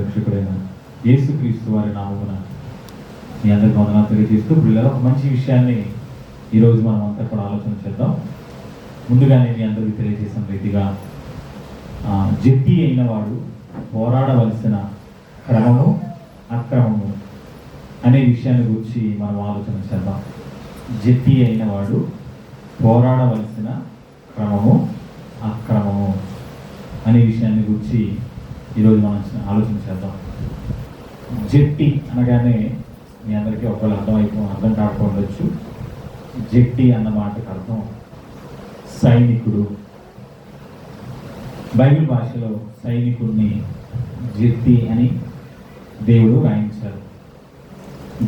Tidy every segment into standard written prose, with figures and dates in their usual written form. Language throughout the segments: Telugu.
రక్షకుడైన యేసుక్రీస్తు వారి నామమున మీ అందరికీ వందనాలు తెలియజేస్తూ పిల్లలు ఒక మంచి విషయాన్ని ఈరోజు మనం అంతా కూడా ఆలోచన చేద్దాం. ముందుగానే మీ అందరికీ తెలియజేసిన రీతిగా జట్టి అయిన వాడు పోరాడవలసిన క్రమము అక్రమము అనే విషయాన్ని గురించి మనం ఆలోచన చేద్దాం. జట్టి అయిన వాడు పోరాడవలసిన క్రమము అక్రమము అనే విషయాన్ని గురించి ఈరోజు మనం ఆలోచన చేద్దాం. జట్టి అనగానే మీ అందరికీ ఒకవేళ అర్థం కాకపోవచ్చు. జట్టి అన్న మాటకు అర్థం సైనికుడు. బైబిల్ భాషలో సైనికుడిని జట్టి అని దేవుడు రాయించారు.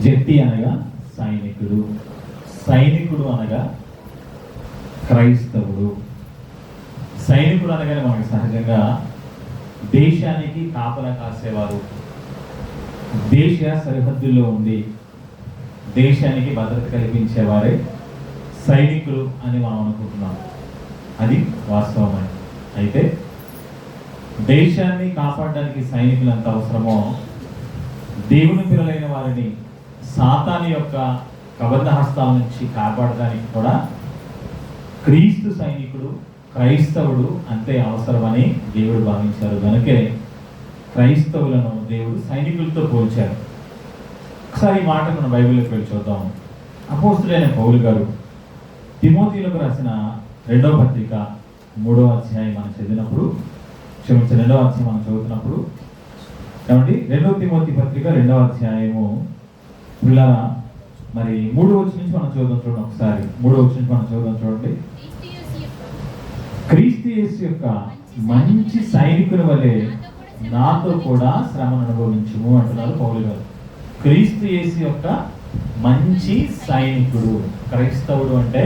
జట్టి అనగా సైనికుడు, సైనికుడు అనగా క్రైస్తవుడు. సైనికుడు అనగానే మనకి సహజంగా దేశానికి కాపలా కాసేవారు, దేశ సరిహద్దుల్లో ఉండి దేశానికి భద్రత కల్పించేవారే సైనికులు అని మనం అనుకుంటున్నాం. అది వాస్తవమే. అయితే దేశాన్ని కాపాడడానికి సైనికులు ఎంత అవసరమో దేవుని పిల్లలైన వారిని సాతాను యొక్క కబంధ హస్తాల నుంచి కాపాడడానికి కూడా క్రీస్తు సైనికుడు, క్రైస్తవుడు అంతే అవసరమని దేవుడు భావించారు. కనుకే క్రైస్తవులను దేవుడు సైనికులతో పోల్చారు. ఒకసారి ఈ మాట మనం బైబిల్లోకి వెళ్ళి చూద్దాం. అపోస్తులైన పౌలు గారు తిమోతిలకు రాసిన 2వ పత్రిక 3వ అధ్యాయం మనం చదివినప్పుడు, క్షమించిన 2వ అధ్యాయం మనం చదువుతున్నప్పుడు ఏమండి, 2వ తిమోతి పత్రిక 2వ అధ్యాయము పిల్లల మరి 3వ వచనం నుంచి మనం చదువుదాం. చూడండి ఒకసారి 3వ వచనం నుంచి మనం చదువుదాం. చూడండి, క్రీస్తు యేసు యొక్క మంచి సైనికుని వలె నాతో కూడా శ్రమను అనుభవించుము అంటున్నారు పౌలు గారు. క్రీస్తు యేసు యొక్క మంచి సైనికుడు. క్రైస్తవుడు అంటే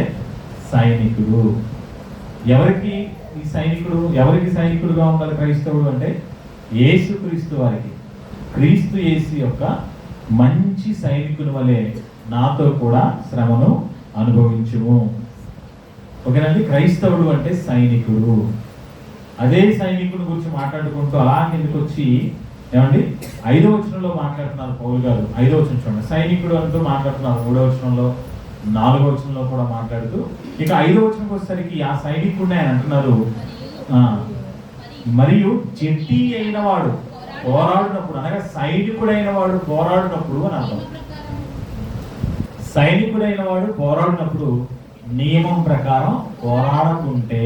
సైనికుడు. ఎవరికి ఈ సైనికుడు, ఎవరికి సైనికుడుగా ఉండాలి క్రైస్తవుడు అంటే? యేసు క్రీస్తు వారికి. క్రీస్తు యేసు యొక్క మంచి సైనికుని వలె నాతో కూడా శ్రమను అనుభవించుము. ఓకేనండి. క్రైస్తవుడు అంటే సైనికుడు. అదే సైనికుడి గురించి మాట్లాడుకుంటూ అలా కిందకి వచ్చి ఏమండి 5వ వచనంలో మాట్లాడుతున్నారు పౌలు గారు. 5వ వచనం చూడండి. సైనికుడు అంటూ మాట్లాడుతున్నారు 3వ వచనంలో, 4వ వచనంలో కూడా మాట్లాడుతూ ఇక 5వ వచనంకి వచ్చేసరికి ఆ సైనికుడిని ఆయన అంటున్నారు, మరియు జట్టి అయిన వాడు పోరాడినప్పుడు, అనగా సైనికుడైన వాడు పోరాడినప్పుడు అని అర్థం. సైనికుడైన వాడు పోరాడినప్పుడు నియమం ప్రకారం పోరాడకుంటే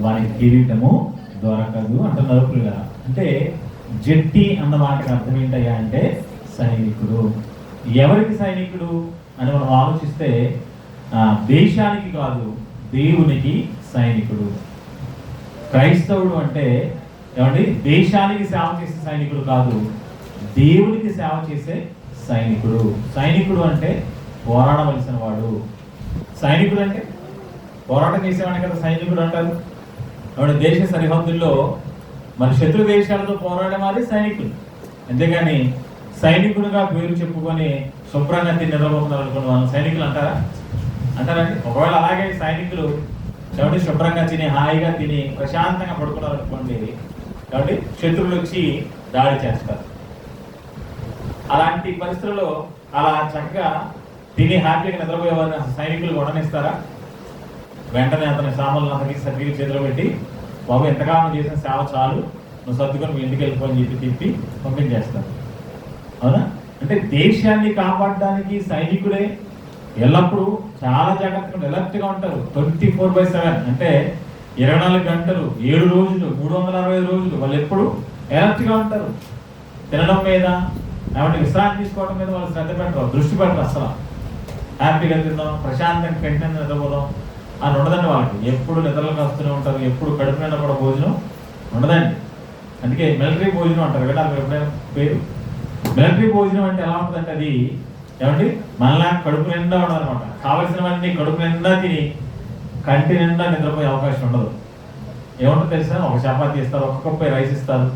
వారి కిరీటము దొరకదు అంటున్నారు పిల్లలు. అంటే జట్టి అన్న మాటకి అర్థం ఏంటయ్యా అంటే సైనికుడు. ఎవరికి సైనికుడు అని మనం ఆలోచిస్తే దేశానికి కాదు, దేవునికి సైనికుడు. క్రైస్తవుడు అంటే ఏమండి, దేశానికి సేవ చేసే సైనికుడు కాదు, దేవునికి సేవ చేసే సైనికుడు. సైనికుడు అంటే పోరాడవలసిన వాడు. సైనికుడు అంటే పోరాటం చేసేవాడిని కదా సైనికుడు అంటారు. దేశ సరిహద్దుల్లో మన శత్రు దేశాలతో పోరాడే వారి సైనికులు. అంతేగాని సైనికుడుగా పేరు చెప్పుకొని శుభ్రంగా తిని నిద్రపోతున్నారు అనుకున్న వాళ్ళు సైనికులు అంటారా? అంటారండి. ఒకవేళ అలాగే సైనికులు కాబట్టి శుభ్రంగా తిని హాయిగా తిని ప్రశాంతంగా పడుకున్నారు అనుకోండి, కాబట్టి శత్రువులు వచ్చి దాడి చేస్తారు. అలాంటి పరిస్థితుల్లో అలా చక్కగా తిని హ్యాపీగా నిద్రపోయేవారిని సైనికులు ఉండనిస్తారా? వెంటనే అతని సామాన్లు అతనికి సర్టిఫికేట్ చేతిలో పెట్టి, బాబు ఎంతకాలం చేసిన సేవ చాలు, నువ్వు సర్దుకొని మీ ఇంటికి వెళ్ళిపోని చెప్పి తిప్పి పంపించేస్తారు. అవునా? అంటే దేశాన్ని కాపాడడానికి సైనికుడే ఎల్లప్పుడూ చాలా జాగ్రత్తగా ఎలర్ట్గా ఉంటారు. 24/7 అంటే 24 గంటలు 7 రోజులు 365 రోజులు వాళ్ళు ఎప్పుడు ఎలర్ట్గా ఉంటారు. తినడం మీద ఏమంటే విశ్రాంతి తీసుకోవడం మీద వాళ్ళు శ్రద్ధ పెట్టరు, దృష్టి పెట్టరు. అసలు హ్యాపీగా తిందాం, ప్రశాంతంగా వెంటనే నిద్రపోదాం అని ఉండదండి వాళ్ళకి. ఎప్పుడు నిద్రలకు వస్తూనే ఉంటారు, ఎప్పుడు కడుపు నిండా కూడా భోజనం ఉండదండి. అందుకే మిలిటరీ భోజనం అంటారు కదా, మీరు ఎప్పుడైనా పేరు. మిలిటరీ భోజనం అంటే ఎలా ఉంటుందంటే అది ఏమండి మళ్ళా కడుపు నిండా ఉండాలన్నమాట. కావలసినవన్నీ కడుపు నిండా తిని కంటి నిండా నిద్రపోయే అవకాశం ఉండదు. ఏముంటుంది తెలుసా? ఒక చపాతీ ఇస్తారు, ఒక కప్పు రైస్ ఇస్తారు,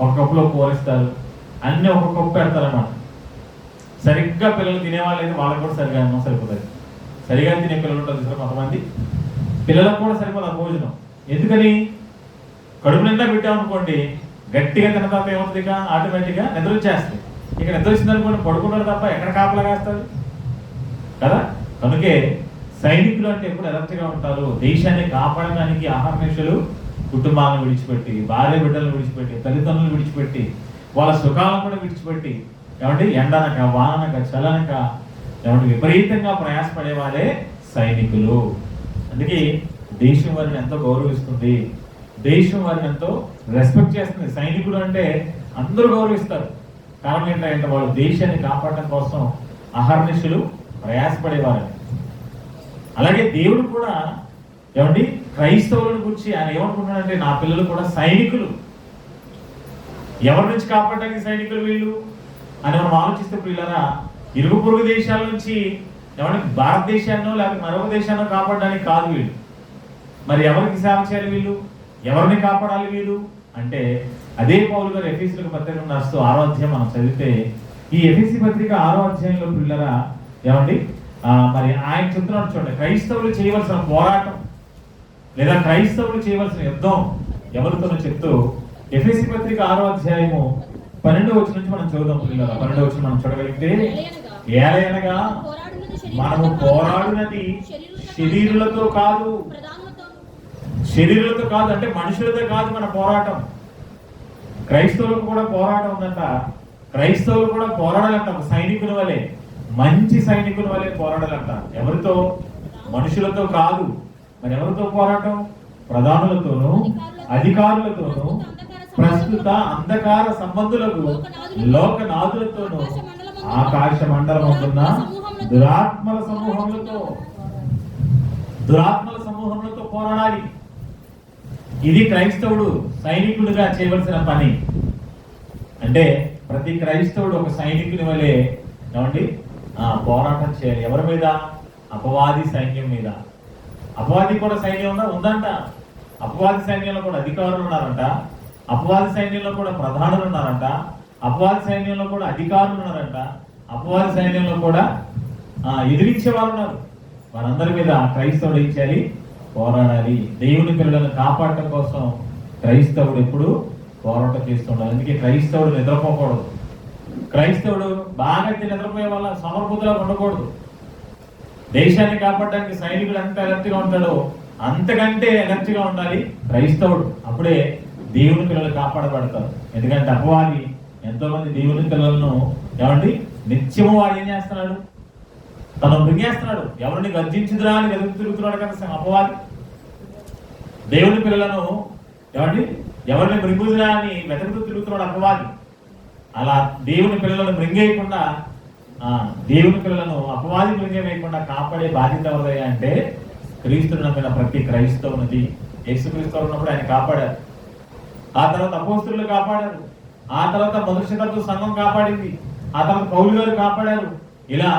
ఒక కప్పులో కూర ఇస్తారు, అన్నీ ఒక కప్పు పెడతారన్నమాట. సరిగ్గా పిల్లలు తినేవాళ్ళు అయితే వాళ్ళకి కూడా సరిగా అన్నం సరిపోతుంది. సరిగా తినే పిల్లలు ఉంటుంది సార్ కొంతమంది, పిల్లలకు కూడా సరిపోదు ఆ భోజనం. ఎందుకని? కడుపు నిండా పెట్టామనుకోండి గట్టిగా తిన్న తర్వాత ఏమవుతుంది, ఇక ఆటోమేటిక్గా నిద్ర వచ్చేస్తుంది. ఇక నిద్ర వచ్చింది అనుకోండి పడుకుంటారు తప్ప ఎక్కడ కాపలా కాస్తారు కదా. కనుకే సైనికులు అంటే ఎప్పుడు ఎలర్ట్గా ఉంటారు. దేశాన్ని కాపాడడానికి ఆహర్నిశలు కుటుంబాలను విడిచిపెట్టి, భార్య బిడ్డలను విడిచిపెట్టి, తల్లిదండ్రులను విడిచిపెట్టి, వాళ్ళ సుఖాలను కూడా విడిచిపెట్టి, ఏమంటే ఎండనక వాననక చలనక ఏమంటే విపరీతంగా ప్రయాసపడే వాళ్ళే సైనికులు. అందుకే దేశం వారిని ఎంతో గౌరవిస్తుంది, దేశం వారిని ఎంతో రెస్పెక్ట్ చేస్తుంది. సైనికులు అంటే అందరూ గౌరవిస్తారు. కారణం ఏంటంటే వాళ్ళు దేశాన్ని కాపాడడం కోసం అహర్నిశలు ప్రయాసపడేవారని. అలాగే దేవుడు కూడా ఏమండి క్రైస్తవులను గురించి ఆయన ఏమనుకుంటున్నాడంటే, నా పిల్లలు కూడా సైనికులు. ఎవరి నుంచి కాపాడడానికి సైనికులు వీళ్ళు అని మనం ఆలోచిస్తే పిల్లరా, ఇరుగు పొరుగు దేశాల నుంచి ఏమంటే భారతదేశాన్నో లేకపోతే మరొక దేశాన్నో కాపాడడానికి కాదు వీళ్ళు. మరి ఎవరికి సేవ చేయాలి వీళ్ళు, ఎవరిని కాపాడాలి వీళ్ళు అంటే, అదే పౌలు గారు ఎఫెసీయులకు పత్రిక రాస్తూ 6వ అధ్యాయం మనం చదివితే, ఈ ఎఫెసీ పత్రిక 6వ అధ్యాయంలో పిల్లరా ఏమండి మరి ఆయన చెప్తున్నాడు చూడండి, క్రైస్తవులు చేయవలసిన పోరాటం లేదా క్రైస్తవులు చేయవలసిన యుద్ధం ఎవరితోనో చెప్తూ, ఎఫెసీ పత్రిక 6వ అధ్యాయము 12వ వచనం నుంచి మనం చదువుదాం పిల్లరా. 12వ వచనం మనం చూడగలిగితే, ఏలయనగా మనము పోరాడునది శరీరులతో కాదు, శరీరులతో కాదు అంటే మనుషులతో కాదు మన పోరాటం. క్రైస్తవులకు కూడా పోరాటం ఉందంట. క్రైస్తవులు కూడా పోరాడాలంట, ఒక సైనికుల వలె, మంచి సైనికుల వలె పోరాడాలంట. ఎవరితో? మనుషులతో కాదు. మరి ఎవరితో పోరాటం? ప్రధానులతోనూ అధికారులతోనూ ప్రస్తుత అంధకార సంబంధులకు లోకనాథులతోనూ ఆకాశ మండలమున్న దురాత్మల సమూహములతో పోరాడాలి. ఇది క్రైస్తవుడు సైనికుడిగా చేయవలసిన పని. అంటే ప్రతి క్రైస్తవుడు ఒక సైనికుని వలె ఏమండి పోరాటం చేయాలి. ఎవరి మీద? అపవాది సైన్యం మీద. అపవాది కూడా సైన్యం ఉందంట. అపవాది సైన్యంలో కూడా అధికారులు ఉన్నారంట, అపవాది సైన్యంలో కూడా ప్రధానులు ఉన్నారంట, అపవాది సైన్యంలో కూడా అధికారులు ఉన్నారంట, అపవాది సైన్యంలో కూడా ఎదిరించే వాళ్ళు ఉన్నారు. వారందరి మీద క్రైస్తవుడు ఏం చేయాలి? పోరాడాలి. దేవుని పిల్లలను కాపాడటం కోసం క్రైస్తవుడు ఎప్పుడు పోరాటం చేస్తుండాలి. అందుకే క్రైస్తవుడు నిద్రపోకూడదు. క్రైస్తవుడు బాగా నిద్రపోయే వాళ్ళ సమర్బుద్ధిలో ఉండకూడదు. దేశాన్ని కాపాడడానికి సైనికుడు ఎంత ఎలర్ట్గా ఉంటాడో అంతకంటే ఎలర్ట్గా ఉండాలి క్రైస్తవుడు. అప్పుడే దేవుని పిల్లలు కాపాడబడతారు. ఎందుకంటే అపవాది ఎంతో మంది దేవుని పిల్లలను ఏమండి నిత్యము వాడు ఏం చేస్తున్నాడు? తను మృంగేస్తున్నాడు. ఎవరిని గర్జించుదురా అని వెతుకు తిరుగుతున్నాడు కదా అపవాది. దేవుని పిల్లలను ఏమండి ఎవరిని మృంగుదురా అని వెతుకుతూ తిరుగుతున్నాడు అపవాది. అలా దేవుని పిల్లలను మృంగేయకుండా, దేవుని పిల్లలను అపవాది మృంగేయకుండా కాపాడే బాధ్యత ఎవరిదయ్యా అంటే క్రీస్తుని నమ్మిన ప్రతి క్రైస్తవునిది. యేసుక్రీస్తు ఉన్నప్పుడు ఆయన కాపాడారు. ఆ తర్వాత అపోస్తలులు కాపాడారు. ఆ తర్వాత మొదటి శతాబ్దం సంఘం కాపాడింది. ఆ తర్వాత పౌలు గారు కాపాడారు. ఇలా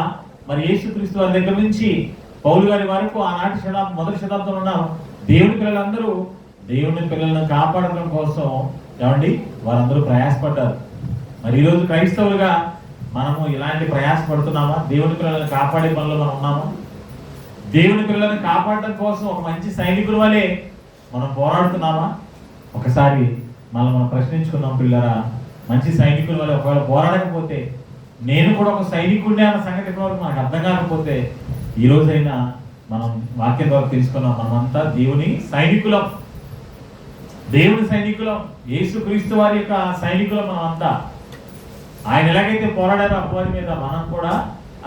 మరి యేసుక్రీస్తు వారి దగ్గర నుంచి పౌలు గారి వరకు ఆనాటి మొదటి శతాబ్దంలో ఉన్న దేవుని పిల్లలందరూ దేవుని పిల్లలను కాపాడడం కోసం ఏమండి వారందరూ ప్రయాసపడ్డారు. మరి ఈరోజు క్రైస్తవులుగా మనము ఇలాంటి ప్రయాసపడుతున్నామా? దేవుని పిల్లలను కాపాడే పనులు మనం ఉన్నామా? దేవుని పిల్లలను కాపాడడం కోసం ఒక మంచి సైనికుల వలె మనం పోరాడుతున్నామా? ఒకసారి మనం ప్రశ్నించుకున్నాం పిల్లరా. మంచి సైనికుల వల్ల ఒకవేళ పోరాడకపోతే, నేను కూడా ఒక సైనికుడిని అన్న సంగతి ఇప్పటివరకు మనకు అర్థం కాకపోతే, ఈ రోజైనా మనం వాక్యం ద్వారా తెలుసుకున్నాం, మనమంతా దేవుని సైనికులం. దేవుని సైనికులం, యేసుక్రీస్తు వారి యొక్క సైనికులం మనం అంతా. ఆయన ఎలాగైతే పోరాడారో అపవాది మీద, మనం కూడా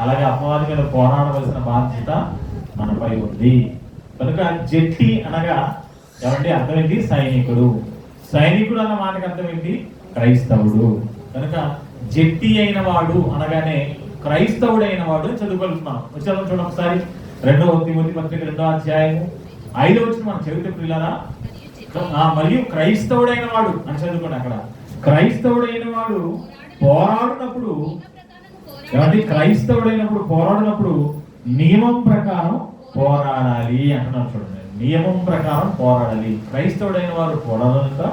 అలాగే అపవాది మీద పోరాడవలసిన బాధ్యత మనపై ఉంది. కనుక జట్టి అనగా ఏమంటే అర్థం ఏంటి? సైనికుడు. సైనికుడు అన్న మాటకి అర్థం ఏంటి? క్రైస్తవుడు. కనుక జట్టి అయిన వాడు అనగానే క్రైస్తవుడైన వాడు చదువుకుంటున్నాం. వచ్చాము చూడండి ఒకసారి 2వ తిమోతి పత్రిక 2వ అధ్యాయము 5వ వచనం మనం చదివితే పిల్లరా, మరియు క్రైస్తవుడైన వాడు అని చదువుకోండి. అక్కడ క్రైస్తవుడైన వాడు పోరాడినప్పుడు ఏమంటే క్రైస్తవుడైనప్పుడు పోరాడినప్పుడు నియమం ప్రకారం పోరాడాలి అంటున్నారు. చూడండి, నియమం ప్రకారం పోరాడాలి. క్రైస్తవుడైన వాడు పోరాడాలంట,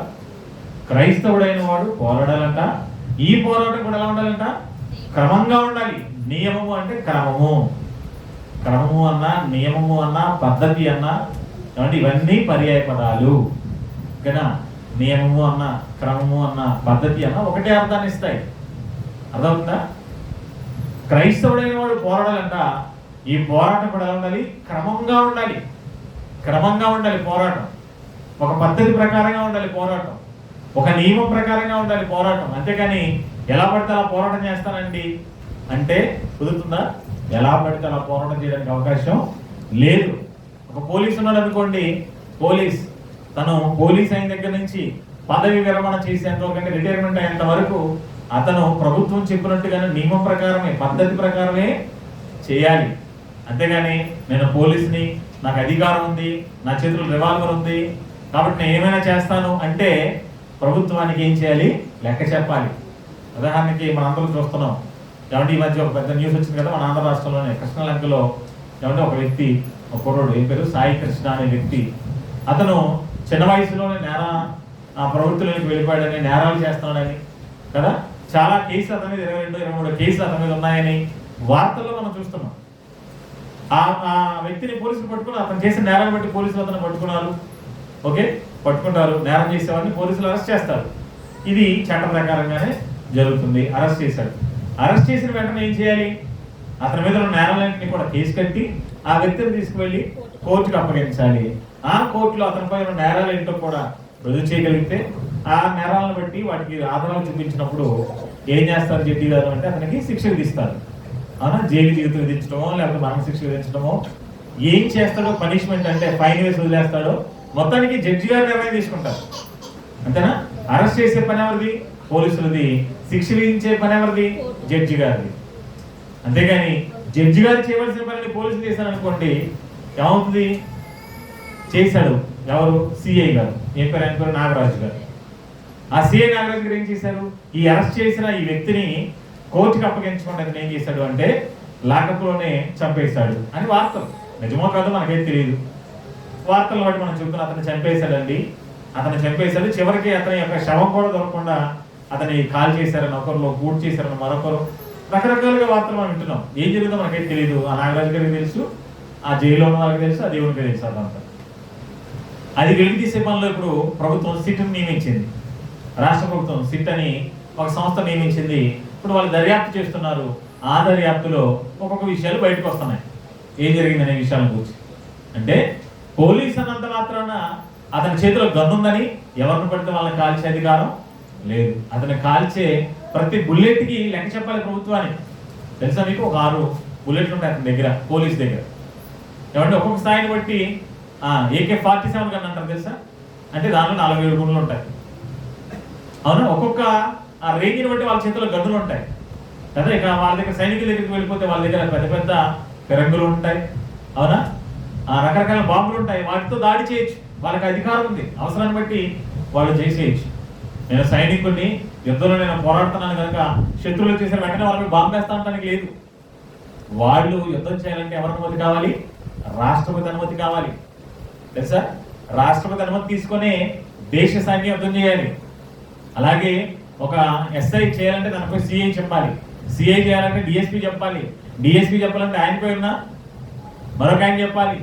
క్రైస్తవుడైన వాడు పోరాడాలంట. ఈ పోరాటం కూడా ఎలా ఉండాలంట? క్రమంగా ఉండాలి. నియమము అంటే క్రమము. క్రమము అన్నా, నియమము అన్నా, పద్ధతి అన్నా ఏమంటే ఇవన్నీ పర్యాయ పదాలు. ఓకేనా? నియమము అన్న, క్రమము అన్న, పద్ధతి అన్న ఒకటే అర్థాన్ని ఇస్తాయి. అర్థమవుతుందా? క్రైస్తవుడైన వాడు పోరాడాలంట. ఈ పోరాటం కూడా ఉండాలి, క్రమంగా ఉండాలి. క్రమంగా ఉండాలి పోరాటం, ఒక పద్ధతి ప్రకారంగా ఉండాలి పోరాటం, ఒక నియమం ప్రకారంగా ఉండాలి పోరాటం. అంతేకాని ఎలా పడితే అలా పోరాటం చేస్తానండి అంటే కుదురుతుందా? ఎలా పడితే అలా పోరాటం చేయడానికి అవకాశం లేదు. ఒక పోలీసు ఉన్నాడు అనుకోండి, తను పోలీస్ అయిన దగ్గర నుంచి పదవి విరమణ చేసేంత వరకు, రిటైర్మెంట్ అయ్యేంత వరకు అతను ప్రభుత్వం చెప్పినట్టుగానే నియమం ప్రకారమే, పద్ధతి ప్రకారమే చేయాలి. అంతేగాని నేను పోలీసుని, నాకు అధికారం ఉంది, నా చేతిలో రివాల్వర్ ఉంది కాబట్టి నేను ఏమైనా చేస్తాను అంటే ప్రభుత్వానికి ఏం చేయాలి? లెక్క చెప్పాలి. ఉదాహరణకి మన అందరూ చూస్తున్నాం ఏమంటే, ఈ మధ్య ఒక పెద్ద న్యూస్ వచ్చింది కదా మన ఆంధ్ర రాష్ట్రంలోనే కృష్ణలంకలో. ఏమంటే ఒక వ్యక్తి, ఒక కుర్రోడు, ఏం పేరు, సాయి కృష్ణ అనే వ్యక్తి, అతను చిన్న వయసులోనే ప్రవృత్తిలోకి వెళ్ళిపోయాడని, నేరాలు చేస్తున్నాడని కదా, చాలా కేసులు అతని మీద 22-23 కేసులు అతని మీద ఉన్నాయని వార్తల్లో మనం చూస్తున్నాం. ఆ వ్యక్తిని పోలీసులు పట్టుకున్నారు, అతను చేసిన నేరాలు బట్టి పోలీసులు అతను పట్టుకున్నారు. ఓకే, పట్టుకుంటారు, నేరం చేసేవాడిని పోలీసులు అరెస్ట్ చేస్తారు. ఇది చట్ట ప్రకారంగానే జరుగుతుంది. అరెస్ట్ చేశాడు. అరెస్ట్ చేసిన వెంటనే ఏం చేయాలి? అతని మీద ఉన్న నేరాలన్నింటినీ కూడా కేసు కట్టి ఆ వ్యక్తిని తీసుకువెళ్ళి కోర్టుకు అప్పగించాలి. ఆ కోర్టులో అతనిపై ఉన్న నేరాలు ఏంటో కూడా రుజువు చేయగలిగితే ఆ నేరాలను బట్టి వాటికి ఆధారాలు చూపించినప్పుడు ఏం చేస్తారు జడ్జి గారు అంటే అతనికి శిక్ష విధిస్తారు. అవునా, జైలు జీవితం విధించడమో లేకపోతే మరణ శిక్ష విధించడమో, ఏం చేస్తాడో పనిష్మెంట్ అంటే ఫైన్ వేసి వదిలేస్తాడో మొత్తానికి జడ్జి గారు నిర్ణయం తీసుకుంటారు. అంతేనా? అరెస్ట్ చేసే పని ఎవరిది? పోలీసులది. శిక్ష విధించే పని ఎవరిది? జడ్జి గారిది. అంతేగాని జడ్జి గారు చేయవలసిన పనిని పోలీసులు చేశారనుకోండి, ఏమవుతుంది? చేశాడు ఎవరు? సిఐ గారు. ఏం పేరు? ఆయన పేరు నాగరాజు గారు. ఆ సిఐ నాగరాజు గారు ఏం చేశారు? ఈ అరెస్ట్ చేసిన ఈ వ్యక్తిని కోర్టుకి అప్పగించకుండా అతను ఏం చేశాడు అంటే లాకప్లోనే చంపేశాడు అని వార్తలు. నిజమో కాదో మనకైతే తెలియదు. వార్తలు బట్టి మనం చెప్తున్నాం అతను చంపేశాడండి, అతను చంపేశాడు. చివరికి అతని యొక్క శవం కూడా దొరకకుండా అతని కాల్ చేశారని ఒకరు, పూర్తి చేశారని మరొకరు, రకరకాలుగా వార్తలు మనం వింటున్నాం. ఏం జరిగిందో మనకైతే తెలియదు. ఆ నాగరాజు గారికి తెలుసు, ఆ జైల్లో ఉన్న వాళ్ళకి తెలుసు, ఆ దేవునికి తెలుసు. అదంతా అది వెలికి తీసే పనిలో ఇప్పుడు ప్రభుత్వం సిట్ని నియమించింది. రాష్ట్ర ప్రభుత్వం సిట్ అని ఒక సంస్థ నియమించింది. ఇప్పుడు వాళ్ళు దర్యాప్తు చేస్తున్నారు. ఆ దర్యాప్తులో ఒక్కొక్క విషయాలు బయటకు వస్తున్నాయి. ఏం జరిగిందనే విషయాల గురించి. అంటే పోలీస్ అన్నంత మాత్రాన అతని చేతిలో గన్నుందని ఎవరిని పడితే వాళ్ళని కాల్చే అధికారం లేదు. అతను కాల్చే ప్రతి బుల్లెట్కి లెక్క చెప్పాలి ప్రభుత్వానికి. తెలుసా మీకు? ఒక 6 బుల్లెట్లు ఉంటాయి అతని దగ్గర, పోలీస్ దగ్గర. ఏమంటే ఒక్కొక్క స్థాయిని బట్టి AK-47 గన్ అంటారు తెలుసా? అంటే దాంట్లో 47 గుండ్లు ఉంటాయి. అవునా? ఒక్కొక్క ఆ రేంజ్ని బట్టి వాళ్ళ చేతిలో గన్నులు ఉంటాయి కదా. ఇక వాళ్ళ దగ్గర సైనికుల దగ్గరికి వెళ్ళిపోతే వాళ్ళ దగ్గర పెద్ద పెద్ద ఫిరంగులు ఉంటాయి. అవునా? రకరకాల బాంబులు ఉంటాయి. వాటితో దాడి చేయొచ్చు. వాళ్ళకి అధికారం ఉంది. అవసరాన్ని బట్టి వాళ్ళు చేసేయచ్చు. నేను సైనికుడిని, యుద్ధంలో నేను పోరాడుతున్నాను కనుక శత్రువులు చేసిన వెంటనే వాళ్ళకి బాంబు వేస్తా అంటానికి లేదు. వాళ్ళు యుద్ధం చేయాలంటే ఎవరి అనుమతి కావాలి? రాష్ట్రపతి అనుమతి కావాలి. తెలుసా? రాష్ట్రపతి అనుమతి తీసుకొని దేశ సైన్యం యుద్ధం చేయాలి. అలాగే ఒక SI చేయాలంటే దానిపై CI చెప్పాలి. CI చేయాలంటే DSP చెప్పాలి. DSP చెప్పాలంటే ఆయన పై ఉన్న మరొక ఆయన చెప్పాలి.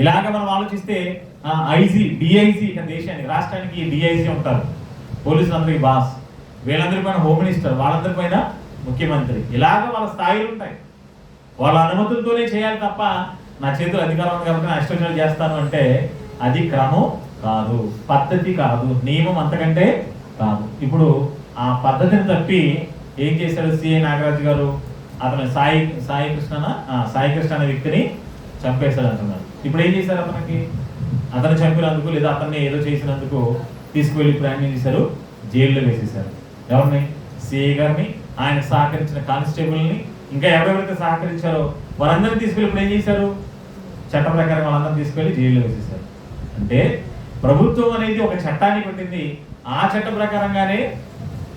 ఇలాగ మనం ఆలోచిస్తే IG, DIG, దేశానికి రాష్ట్రానికి DIG ఉంటారు. పోలీసులందరికీ బాస్, వీళ్ళందరి పైన హోమ్ మినిస్టర్, వాళ్ళందరి పైన ముఖ్యమంత్రి. ఇలాగ వాళ్ళ స్థాయిలు ఉంటాయి. వాళ్ళ అనుమతులతోనే చేయాలి తప్ప నా చేతులు అధికారం ఉంది కాబట్టి నా ఇష్టం చేస్తాను అంటే అది క్రమం కాదు, పద్ధతి కాదు, నియమం అంతకంటే కాదు. ఇప్పుడు ఆ పద్ధతిని తప్పి ఏం చేశాడు సిఐ నాగరాజు గారు? అతను సాయి కృష్ణ అనే వ్యక్తిని చంపేశాడు అంటున్నాడు. ఇప్పుడు ఏం చేశారు? అతను చంపినందుకు లేదా అతన్ని ఏదో చేసినందుకు తీసుకువెళ్ళి ఇప్పుడు ఆయన ఏం చేశారు? జైల్లో వేసేశారు. ఎవరిని? సిఐ గారిని, ఆయన సహకరించిన కానిస్టేబుల్ని, ఇంకా ఎవరెవరైతే సహకరించారో వారందరినీ తీసుకెళ్ళి ఇప్పుడు ఏం చేశారు? చట్ట ప్రకారం వాళ్ళందరినీ తీసుకెళ్ళి జైల్లో వేసేశారు. అంటే ప్రభుత్వం అనేది ఒక చట్టాన్ని పెట్టింది. ఆ చట్ట ప్రకారంగానే